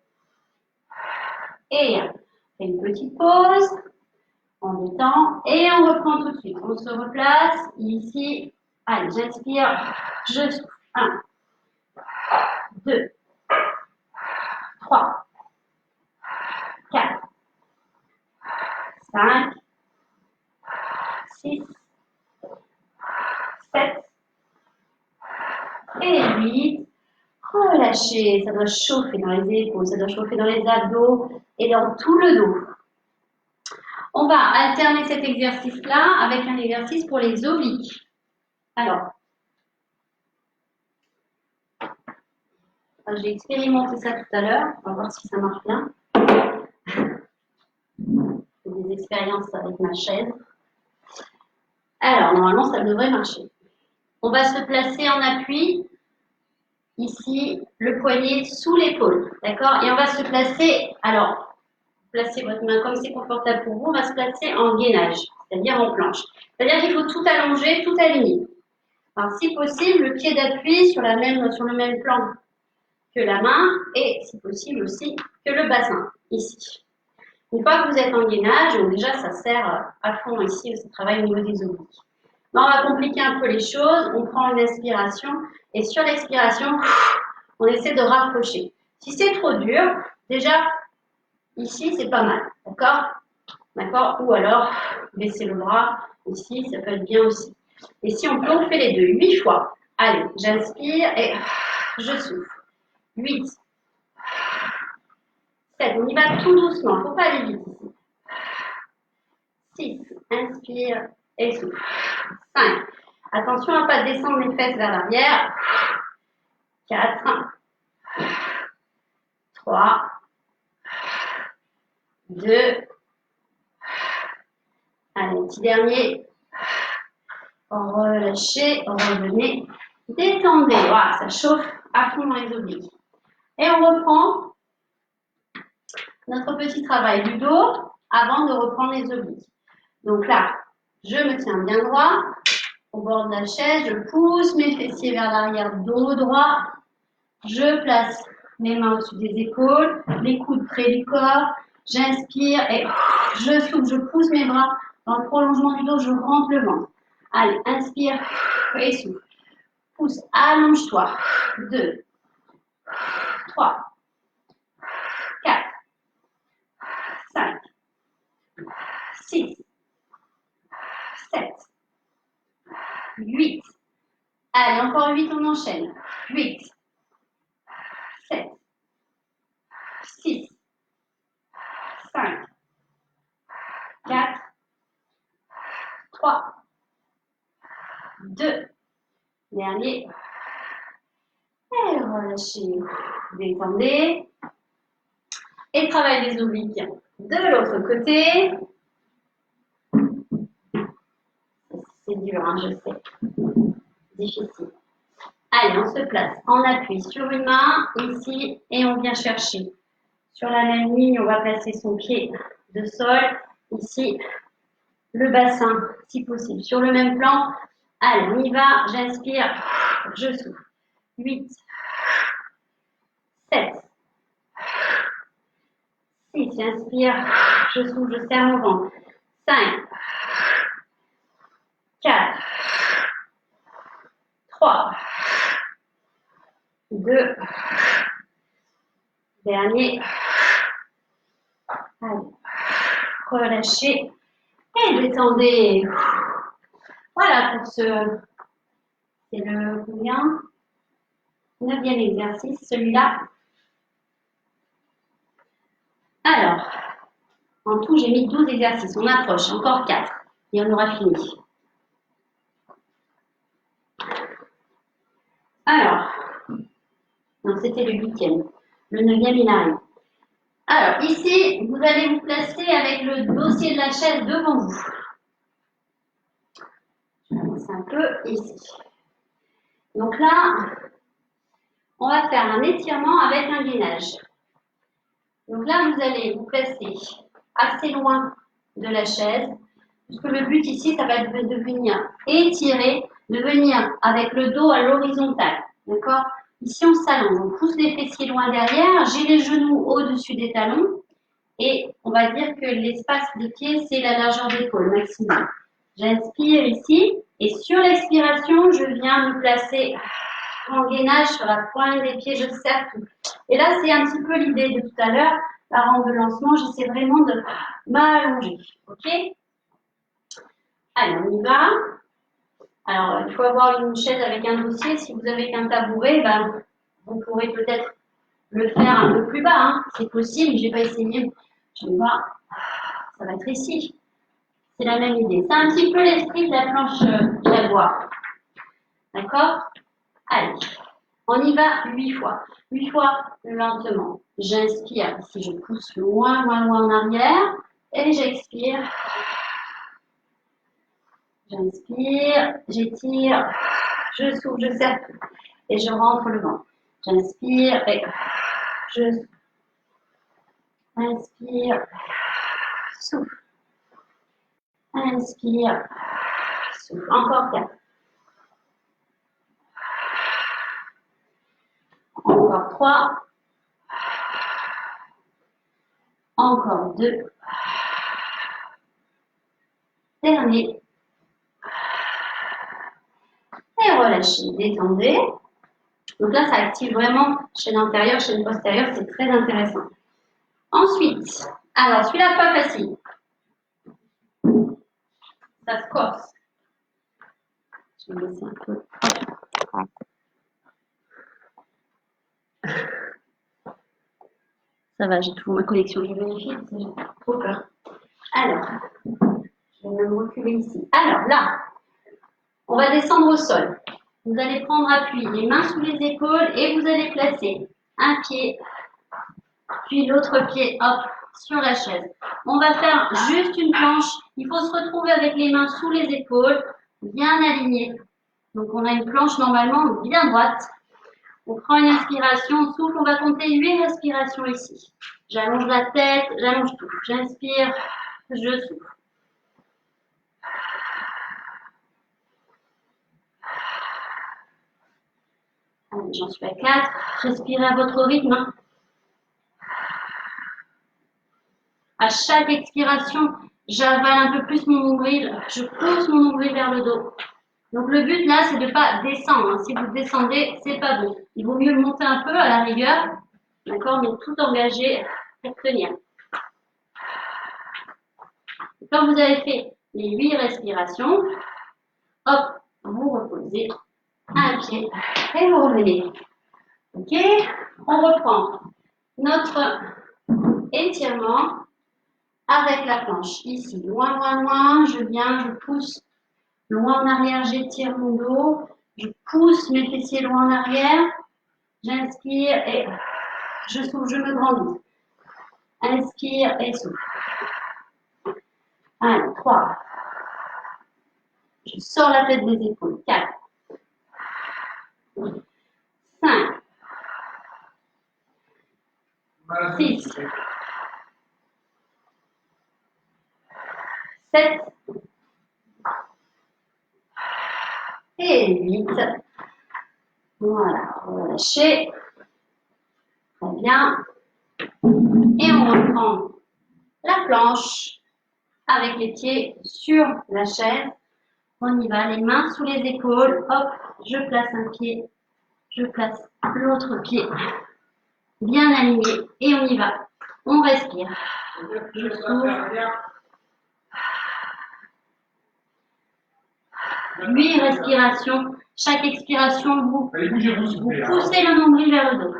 et 1. Fait une petite pause. On détend et on reprend tout de suite. On se replace ici. Allez, j'inspire, je souffle. 1, 2, 3, 4, 5, 6, 7 et 8. Relâchez, ça doit chauffer dans les épaules, ça doit chauffer dans les abdos et dans tout le dos. On va alterner cet exercice-là avec un exercice pour les obliques. Alors, j'ai expérimenté ça tout à l'heure. On va voir si ça marche bien. J'ai des expériences avec ma chaise. Alors, normalement, ça devrait marcher. On va se placer en appui. Ici, le poignet sous l'épaule. D'accord? Et on va se placer, alors, placez votre main comme c'est confortable pour vous. On va se placer en gainage, c'est-à-dire en planche. C'est-à-dire qu'il faut tout allonger, tout aligner. Alors, si possible, le pied d'appui sur le même plan que la main et, si possible aussi, que le bassin, ici. Une fois que vous êtes en gainage, donc déjà, ça sert à fond ici, ça travaille au niveau des obliques. Là, on va compliquer un peu les choses. On prend une inspiration et sur l'expiration, on essaie de rapprocher. Si c'est trop dur, déjà, ici, c'est pas mal. D'accord? D'accord? Ou alors, baisser le bras. Ici, ça peut être bien aussi. Et si on peut, on fait les deux. 8 fois. Allez, j'inspire et je souffle. 8, 7. On y va tout doucement. Il ne faut pas aller vite ici. 6. Inspire et souffle. 5. Attention à ne pas descendre les fesses vers l'arrière. 4. 3. 2. Allez, petit dernier. Relâchez, revenez, détendez. Voilà, ça chauffe à fond dans les obliques. Et on reprend notre petit travail du dos avant de reprendre les obliques. Donc là, je me tiens bien droit au bord de la chaise, je pousse mes fessiers vers l'arrière, dos droit. Je place mes mains au-dessus des épaules, les coudes près du corps. J'inspire et je souffle, je pousse mes bras dans le prolongement du dos, je rentre le ventre. Allez, inspire et souffle. Pousse, allonge-toi. 2, 3, 4, 5, 6, 7, 8. Allez, encore 8, on enchaîne. 8, 7, 6, 5, 4, 3, 2. Dernier. Et relâchez. Détendez. Et travaille les obliques de l'autre côté. C'est dur, hein, je sais. Difficile. Allez, on se place en appui sur une main, ici, et on vient chercher. Sur la même ligne, on va placer son pied de sol. Ici, le bassin, si possible, sur le même plan. Allez, on y va. J'inspire, je souffle. 8, 7, 6, j'inspire, je souffle, je serre mon ventre. 5, 4, 3, 2. Dernier. Allez. Relâchez et détendez. Voilà pour ce, c'est le combien? 9e exercice, celui-là. Alors, en tout, j'ai mis 12 exercices. On approche, encore 4 et on aura fini. Alors, non, c'était le 8e. Le 9e, il arrive. Alors, ici, vous allez vous placer avec le dossier de la chaise devant vous. Je avance un peu ici. Donc là, on va faire un étirement avec un gainage. Donc là, vous allez vous placer assez loin de la chaise, puisque le but ici, ça va être de venir étirer, de venir avec le dos à l'horizontale. D'accord? Ici, on s'allonge, on pousse les fessiers loin derrière, j'ai les genoux au-dessus des talons, et on va dire que l'espace des pieds, c'est la largeur d'épaule maximum. J'inspire ici, et sur l'expiration, je viens me placer en gainage sur la pointe des pieds, je serre tout. Et là, c'est un petit peu l'idée de tout à l'heure, la rampe de lancement, j'essaie vraiment de m'allonger. Ok? Allez, on y va. Alors, il faut avoir une chaise avec un dossier. Si vous avez qu'un tabouret, ben, vous pourrez peut-être le faire un peu plus bas. Hein. C'est possible, je n'ai pas essayé. Je vais voir. Ça va être ici. C'est la même idée. C'est un petit peu l'esprit de la planche jaguar. D'accord? Allez. On y va 8 fois. 8 fois lentement. J'inspire. Ici, je pousse loin, loin, loin en arrière. Et j'expire. J'inspire, j'étire, je souffle, je serre tout. Et je rentre le ventre. J'inspire et je souffle. Inspire, souffle. Inspire, souffle. Encore 4. Encore 3. Encore 2. Dernier. Et relâchez, détendez. Donc là, ça active vraiment chaîne antérieure, chaîne postérieure, c'est très intéressant. Ensuite, alors celui-là, pas facile. Ça se corse. Je vais laisser un peu. Ça va, j'ai toujours ma collection. Je vérifie parce que j'ai trop peur. Alors, je vais me reculer ici. Alors là, on va descendre au sol. Vous allez prendre appui, les mains sous les épaules et vous allez placer un pied, puis l'autre pied, hop, sur la chaise. On va faire juste une planche. Il faut se retrouver avec les mains sous les épaules, bien alignées. Donc on a une planche normalement bien droite. On prend une inspiration, on souffle, on va compter 8 respirations ici. J'allonge la tête, j'allonge tout. J'inspire, je souffle. Allez, j'en suis à 4. Respirez à votre rythme. À chaque expiration, j'avale un peu plus mon nombril. Je pousse mon nombril vers le dos. Donc le but là, c'est de ne pas descendre. Si vous descendez, c'est pas bon. Il vaut mieux monter un peu à la rigueur, d'accord, mais tout engagé pour tenir. Quand vous avez fait les 8 respirations, hop, vous reposez un pied et vous revenez. Ok, on reprend notre étirement avec la planche. Ici, loin, loin, loin, je viens, je pousse loin en arrière, j'étire mon dos, je pousse mes fessiers loin en arrière, j'inspire et je souffle, je me grandis. Inspire et souffle. 1, 3. Je sors la tête des épaules. 4. 5. 6. 7. Et 8. Voilà, relâchez. Très bien. Et on reprend la planche avec les pieds sur la chaise. On y va, les mains sous les épaules. Hop, je place un pied, Je place l'autre pied bien aligné et on y va. On respire. Je souffle. 8 respirations. Chaque expiration, vous poussez le nombril vers le dos.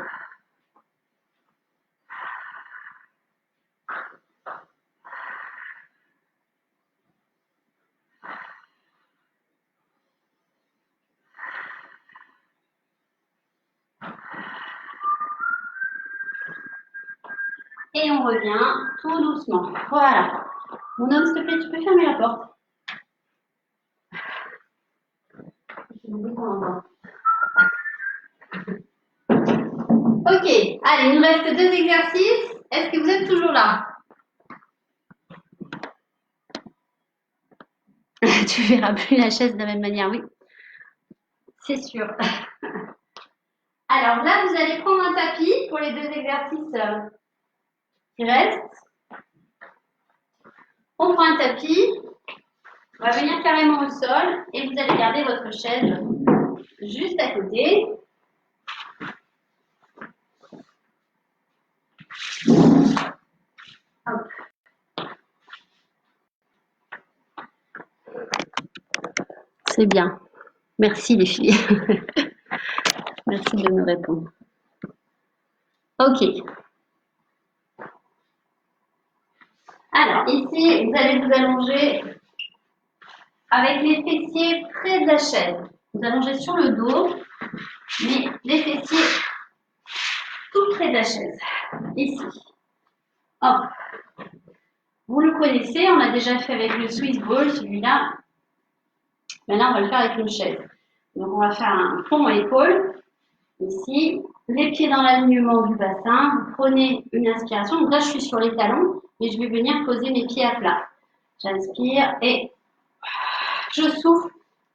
Et on revient tout doucement. Voilà. Mon homme, s'il te plaît, tu peux fermer la porte. Ok, allez, il nous reste 2 exercices. Est-ce que vous êtes toujours là? Tu verras plus la chaise de la même manière, oui. C'est sûr. Alors là, vous allez prendre un tapis pour les 2 exercices qui restent. On prend un tapis. On va venir carrément au sol et vous allez garder votre chaise juste à côté. Hop. C'est bien. Merci les filles. Merci de me répondre. Ok. Alors ici, vous allez vous allonger avec les fessiers près de la chaise. Vous allongez sur le dos, mais les fessiers tout près de la chaise. Ici. Hop. Vous le connaissez, on l'a déjà fait avec le Swiss Ball, celui-là. Maintenant, on va le faire avec une chaise. Donc, on va faire un pont à épaule. Ici, les pieds dans l'alignement du bassin. Vous prenez une inspiration. Donc là, je suis sur les talons, mais je vais venir poser mes pieds à plat. J'inspire et je souffle.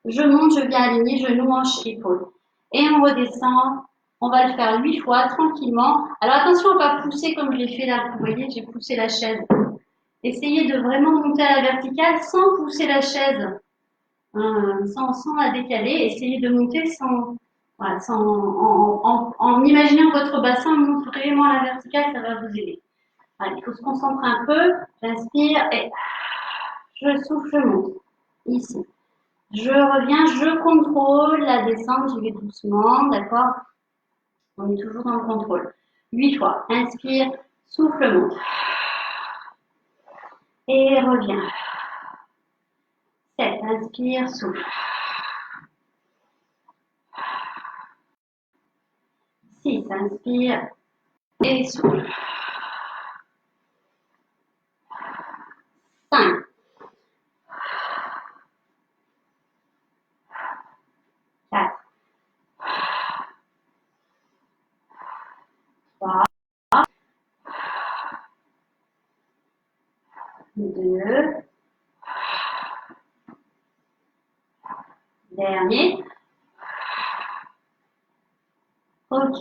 Je monte, je viens aligner genoux, hanches, épaules. Et on redescend. On va le faire 8 fois tranquillement. Alors attention à ne pas pousser comme je l'ai fait là. Vous voyez, j'ai poussé la chaise. Essayez de vraiment monter à la verticale sans pousser la chaise, sans la décaler. Essayez de monter voilà, en imaginant que votre bassin monte vraiment à la verticale, ça va vous aider. Allez, il faut se concentrer un peu. J'inspire et je souffle, je monte. Ici. Je reviens, je contrôle la descente, j'y vais doucement, d'accord? On est toujours dans le contrôle. 8 fois. Inspire, souffle, monte. Et reviens. 7. Inspire, souffle. 6. Inspire et souffle. 5. 4. 3. 2. Dernier. Ok.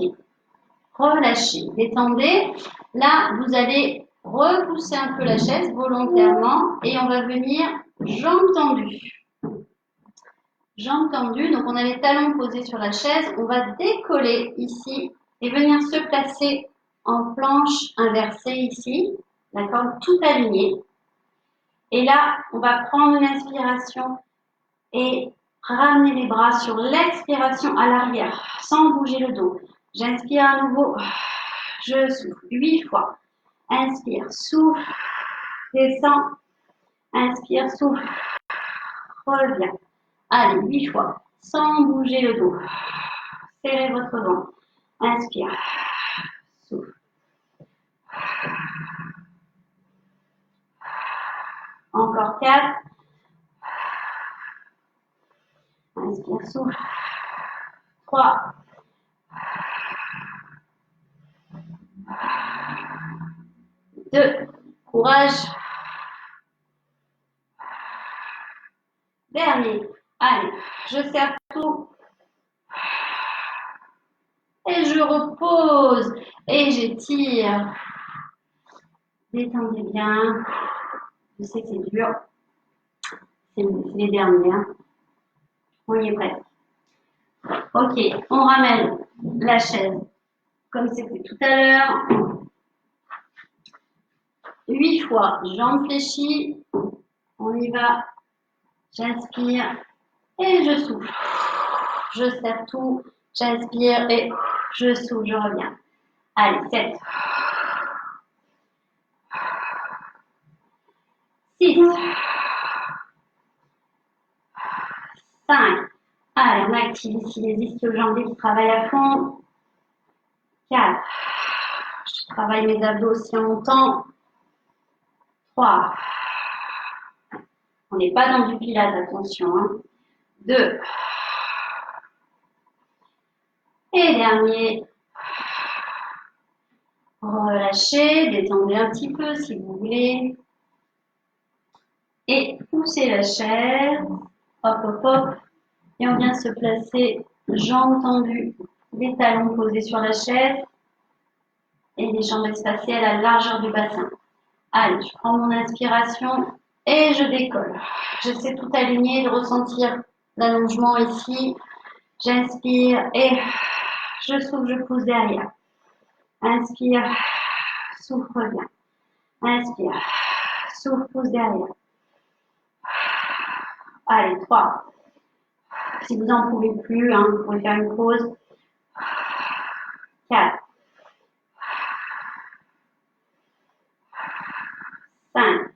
Relâchez. Détendez. Là, vous allez repousser un peu la chaise volontairement et on va venir jambes tendues. Jambes tendues. Donc, on a les talons posés sur la chaise. On va décoller ici et venir se placer en planche inversée ici. D'accord? Tout aligné. Et là, on va prendre une inspiration et ramener les bras sur l'expiration à l'arrière, sans bouger le dos. J'inspire à nouveau, je souffle 8 fois. Inspire, souffle, descends, inspire, souffle, reviens. Allez, 8 fois, sans bouger le dos. Serrez votre ventre. Inspire, souffle. Encore 4. Inspire, souffle. 3. 2. Courage. Dernier. Allez, je serre tout. Et je repose. Et j'étire. Détendez bien. Je sais que c'est dur. C'est les derniers. On y est presque. Ok, on ramène la chaise. Comme c'était tout à l'heure. 8 fois, jambes fléchies. On y va. J'inspire et je souffle. Je serre tout. J'inspire et je souffle. Je reviens. Allez, 7. 6. 5. Allez, on active ici les ischio-jambiers qui travaillent à fond. 4. Je travaille mes abdos aussi en montant. 3. On n'est pas dans du pilates, attention. 2. Et dernier. Relâchez, détendez un petit peu si vous voulez. Et poussez la chaise. Hop, hop, hop. Et on vient se placer, jambes tendues, les talons posés sur la chaise et les jambes espacées à la largeur du bassin. Allez, je prends mon inspiration et je décolle. J'essaie de tout aligner, de ressentir l'allongement ici. J'inspire et je souffle, je pousse derrière. Inspire, souffle, reviens. Inspire, souffle, pousse derrière. Allez, 3. Si vous n'en pouvez plus, vous pouvez faire une pause. 4. 5.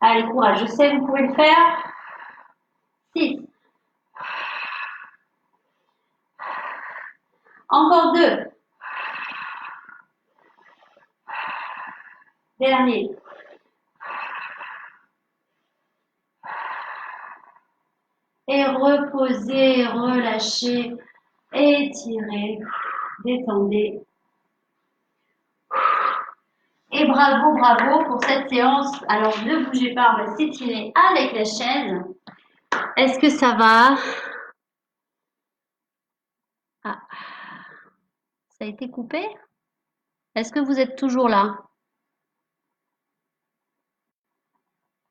Allez, courage, je sais, vous pouvez le faire. 6. Encore 2. Dernier. Et reposez, relâchez, étirez, détendez. Et bravo, bravo pour cette séance. Alors, ne bougez pas, on va s'étirer avec la chaise. Est-ce que ça va? Ah, ça a été coupé? Est-ce que vous êtes toujours là?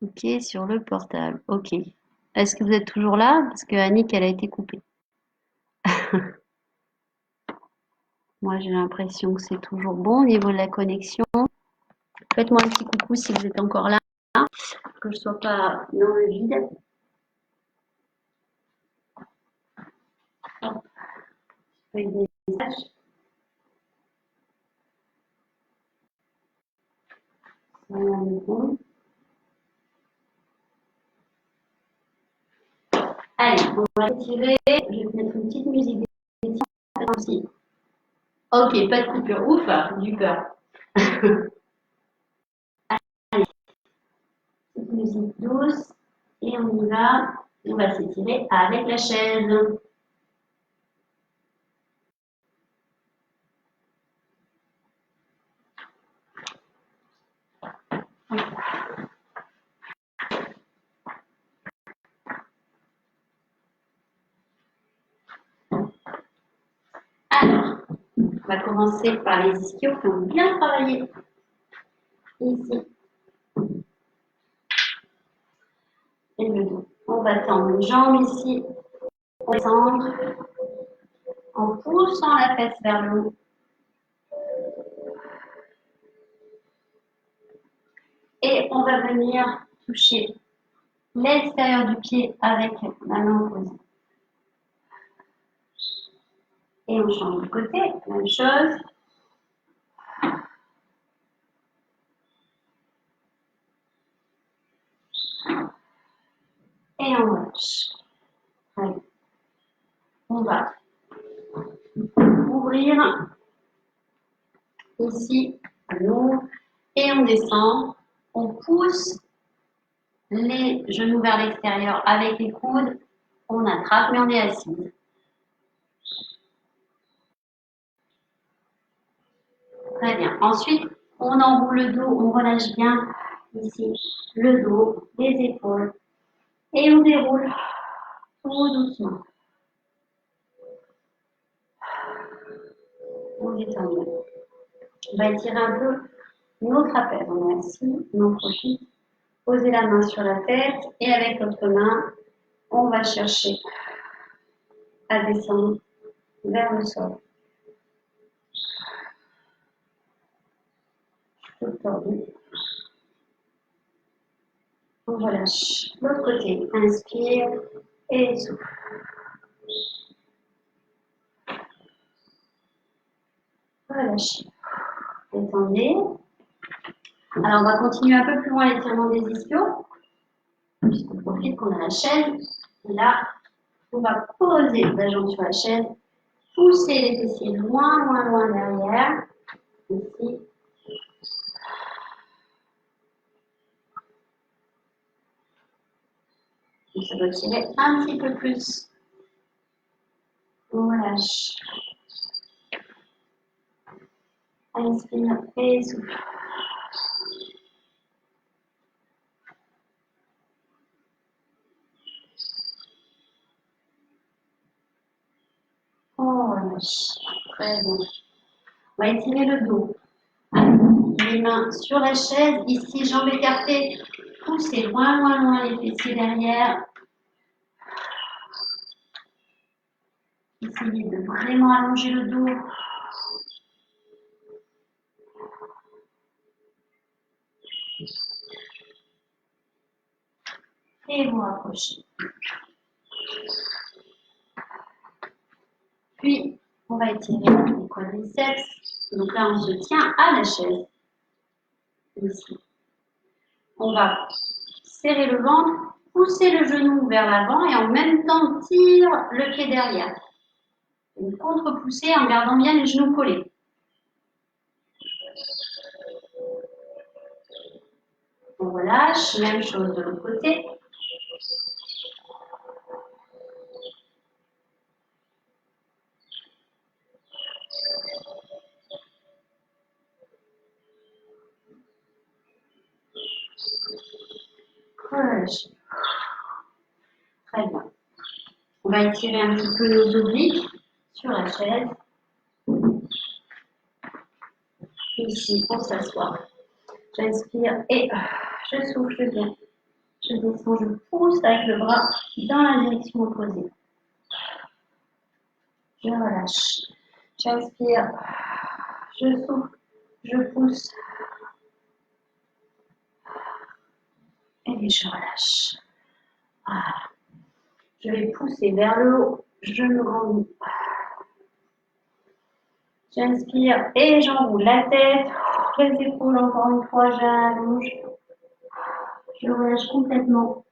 Ok, sur le portable. Ok. Est-ce que vous êtes toujours là? Parce que Annick, elle a été coupée. Moi, j'ai l'impression que c'est toujours bon au niveau de la connexion. Faites-moi un petit coucou si vous êtes encore là, que je ne sois pas dans le vide. Hop. Feuille de message. Voilà, bon. Allez, on va tirer. Je vais mettre une petite musique aussi. Ok, pas de coupure. Ouf, du peur. Allez, petite musique douce. Et on y va. On va s'étirer avec la chaise. Alors, on va commencer par les ischios qui ont bien travaillé. Ici. Et le dos. On va tendre une jambe ici. On descend. En poussant la fesse vers le haut. Et on va venir toucher l'extérieur du pied avec la main opposée. Et on change de côté, même chose. Et on lâche. Allez. On va ouvrir ici, on ouvre et on descend. On pousse les genoux vers l'extérieur avec les coudes. On attrape, mais on est assise. Très bien. Ensuite, on enroule le dos, on relâche bien ici le dos, les épaules. Et on déroule tout doucement. On détend. On va étirer un peu nos trapèzes. On est assis, on en profite. Posez la main sur la tête et avec l'autre main, on va chercher à descendre vers le sol. Tout tordu. On relâche. L'autre côté. Inspire et souffle. Relâchez. Détendez. Alors, on va continuer un peu plus loin l'étirement des ischios. Puisqu'on profite qu'on a la chaise. Et là, on va poser la jambe sur la chaise. Pousser les fessiers loin, loin, loin derrière. Ici. Donc, ça doit tirer un petit peu plus. On relâche. Inspire et souffle. On relâche. Très bien. On va étirer le dos. Les mains sur la chaise. Ici, jambes écartées. Poussez loin, loin, loin les fessiers derrière. Essayez de vraiment allonger le dos. Et vous rapprochez. Puis, on va étirer les quadriceps. Donc là, on se tient à la chaise. Ici. On va serrer le ventre, pousser le genou vers l'avant et en même temps, tire le pied derrière. Une contre-poussée en gardant bien les genoux collés. On relâche, même chose de l'autre côté. Relâche. Très bien. On va étirer un petit peu nos obliques sur la chaise. Ici, on s'assoit. J'inspire et je souffle, je viens. Je descends, je pousse avec le bras dans la direction opposée. Je relâche. J'inspire, je souffle, je pousse. Et je relâche. Voilà. Je vais pousser vers le haut. Je me grandis. J'inspire et j'enroule la tête. Les épaules encore une fois, j'allonge. Je relâche complètement.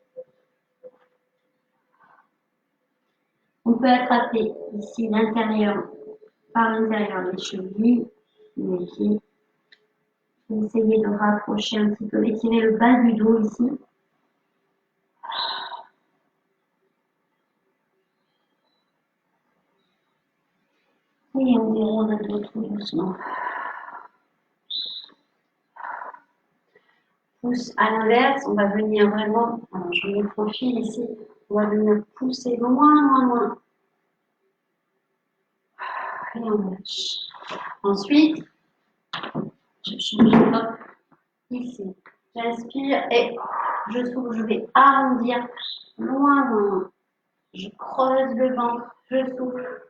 On peut attraper ici l'intérieur, par l'intérieur des chevilles, les pieds. Essayez de rapprocher un petit peu, étirer le bas du dos ici. Et on déroule le dos tout doucement. Pousse à l'inverse, on va venir vraiment, alors je mets le profil ici, on va venir pousser loin, loin, loin. Et on lâche. Ensuite, je change de top. Ici, j'inspire et je souffle, je vais arrondir loin, loin. Je creuse le ventre, je souffle.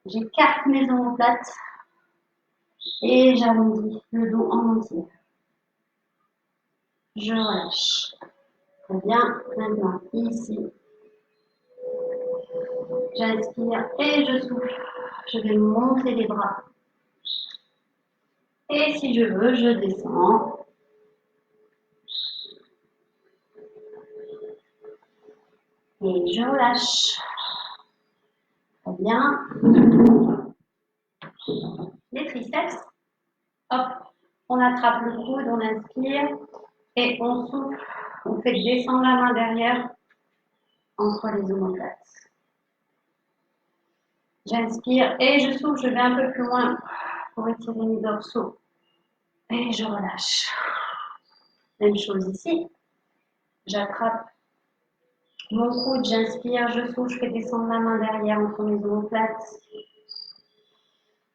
J'écarte mes omoplates et j'arrondis le dos en entier. Je relâche. Très bien. Maintenant, ici, j'inspire et je souffle. Je vais monter les bras. Et si je veux, je descends. Et je relâche. Très bien. Les triceps. Hop. On attrape le coude, on inspire. Et on souffle. On fait descendre la main derrière entre les omoplates. J'inspire et je souffle. Je vais un peu plus loin pour étirer mes dorsaux. Et je relâche. Même chose ici. J'attrape mon coude, j'inspire, je souffle, je fais descendre la main derrière entre mes omoplates.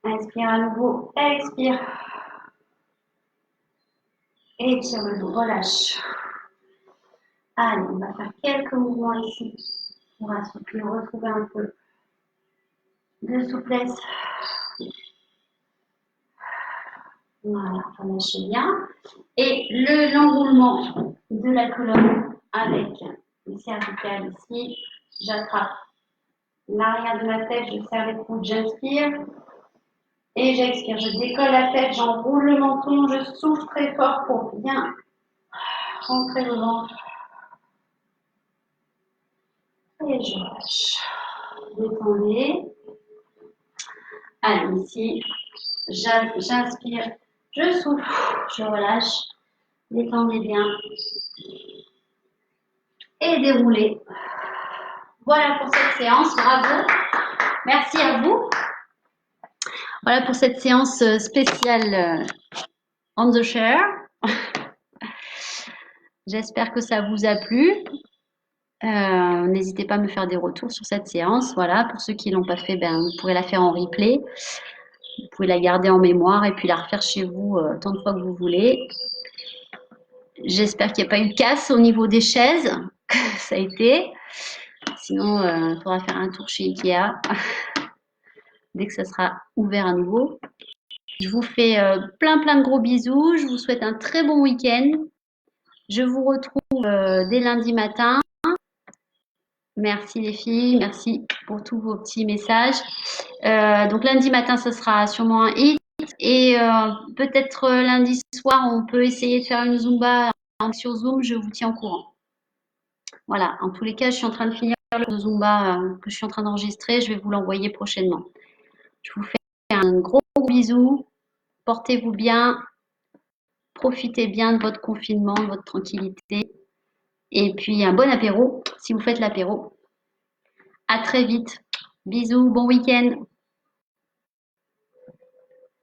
Inspire à nouveau, expire. Étire le dos, relâche. Allez, on va faire quelques mouvements ici pour assouplir, retrouver un peu de souplesse. Voilà, relâchez bien. Et l'enroulement de la colonne avec les cervicales ici. J'attrape l'arrière de ma tête, je serre les coudes, j'inspire. Et j'expire, je décolle la tête, j'enroule le menton, je souffle très fort pour bien rentrer le ventre. Et je lâche. Détendez. Allez, ici, j'inspire, je souffle, je relâche. Détendez bien. Et déroulez. Voilà pour cette séance, bravo. Merci à vous. Voilà pour cette séance spéciale on the chair. J'espère que ça vous a plu. N'hésitez pas à me faire des retours sur cette séance. Voilà, pour ceux qui ne l'ont pas fait, ben, vous pourrez la faire en replay. Vous pouvez la garder en mémoire et puis la refaire chez vous tant de fois que vous voulez. J'espère qu'il n'y a pas eu de casse au niveau des chaises. Ça a été. Sinon, il faudra faire un tour chez Ikea dès que ça sera ouvert à nouveau. Je vous fais plein de gros bisous. Je vous souhaite un très bon week-end. Je vous retrouve dès lundi matin. Merci les filles, merci pour tous vos petits messages. Donc lundi matin, ce sera sûrement un hit. Et peut-être lundi soir, on peut essayer de faire une Zumba sur Zoom. Je vous tiens au courant. Voilà, en tous les cas, je suis en train de finir le Zumba que je suis en train d'enregistrer. Je vais vous l'envoyer prochainement. Je vous fais un gros bisou. Portez-vous bien. Profitez bien de votre confinement, de votre tranquillité. Et puis un bon apéro si vous faites l'apéro. À très vite. Bisous, bon week-end.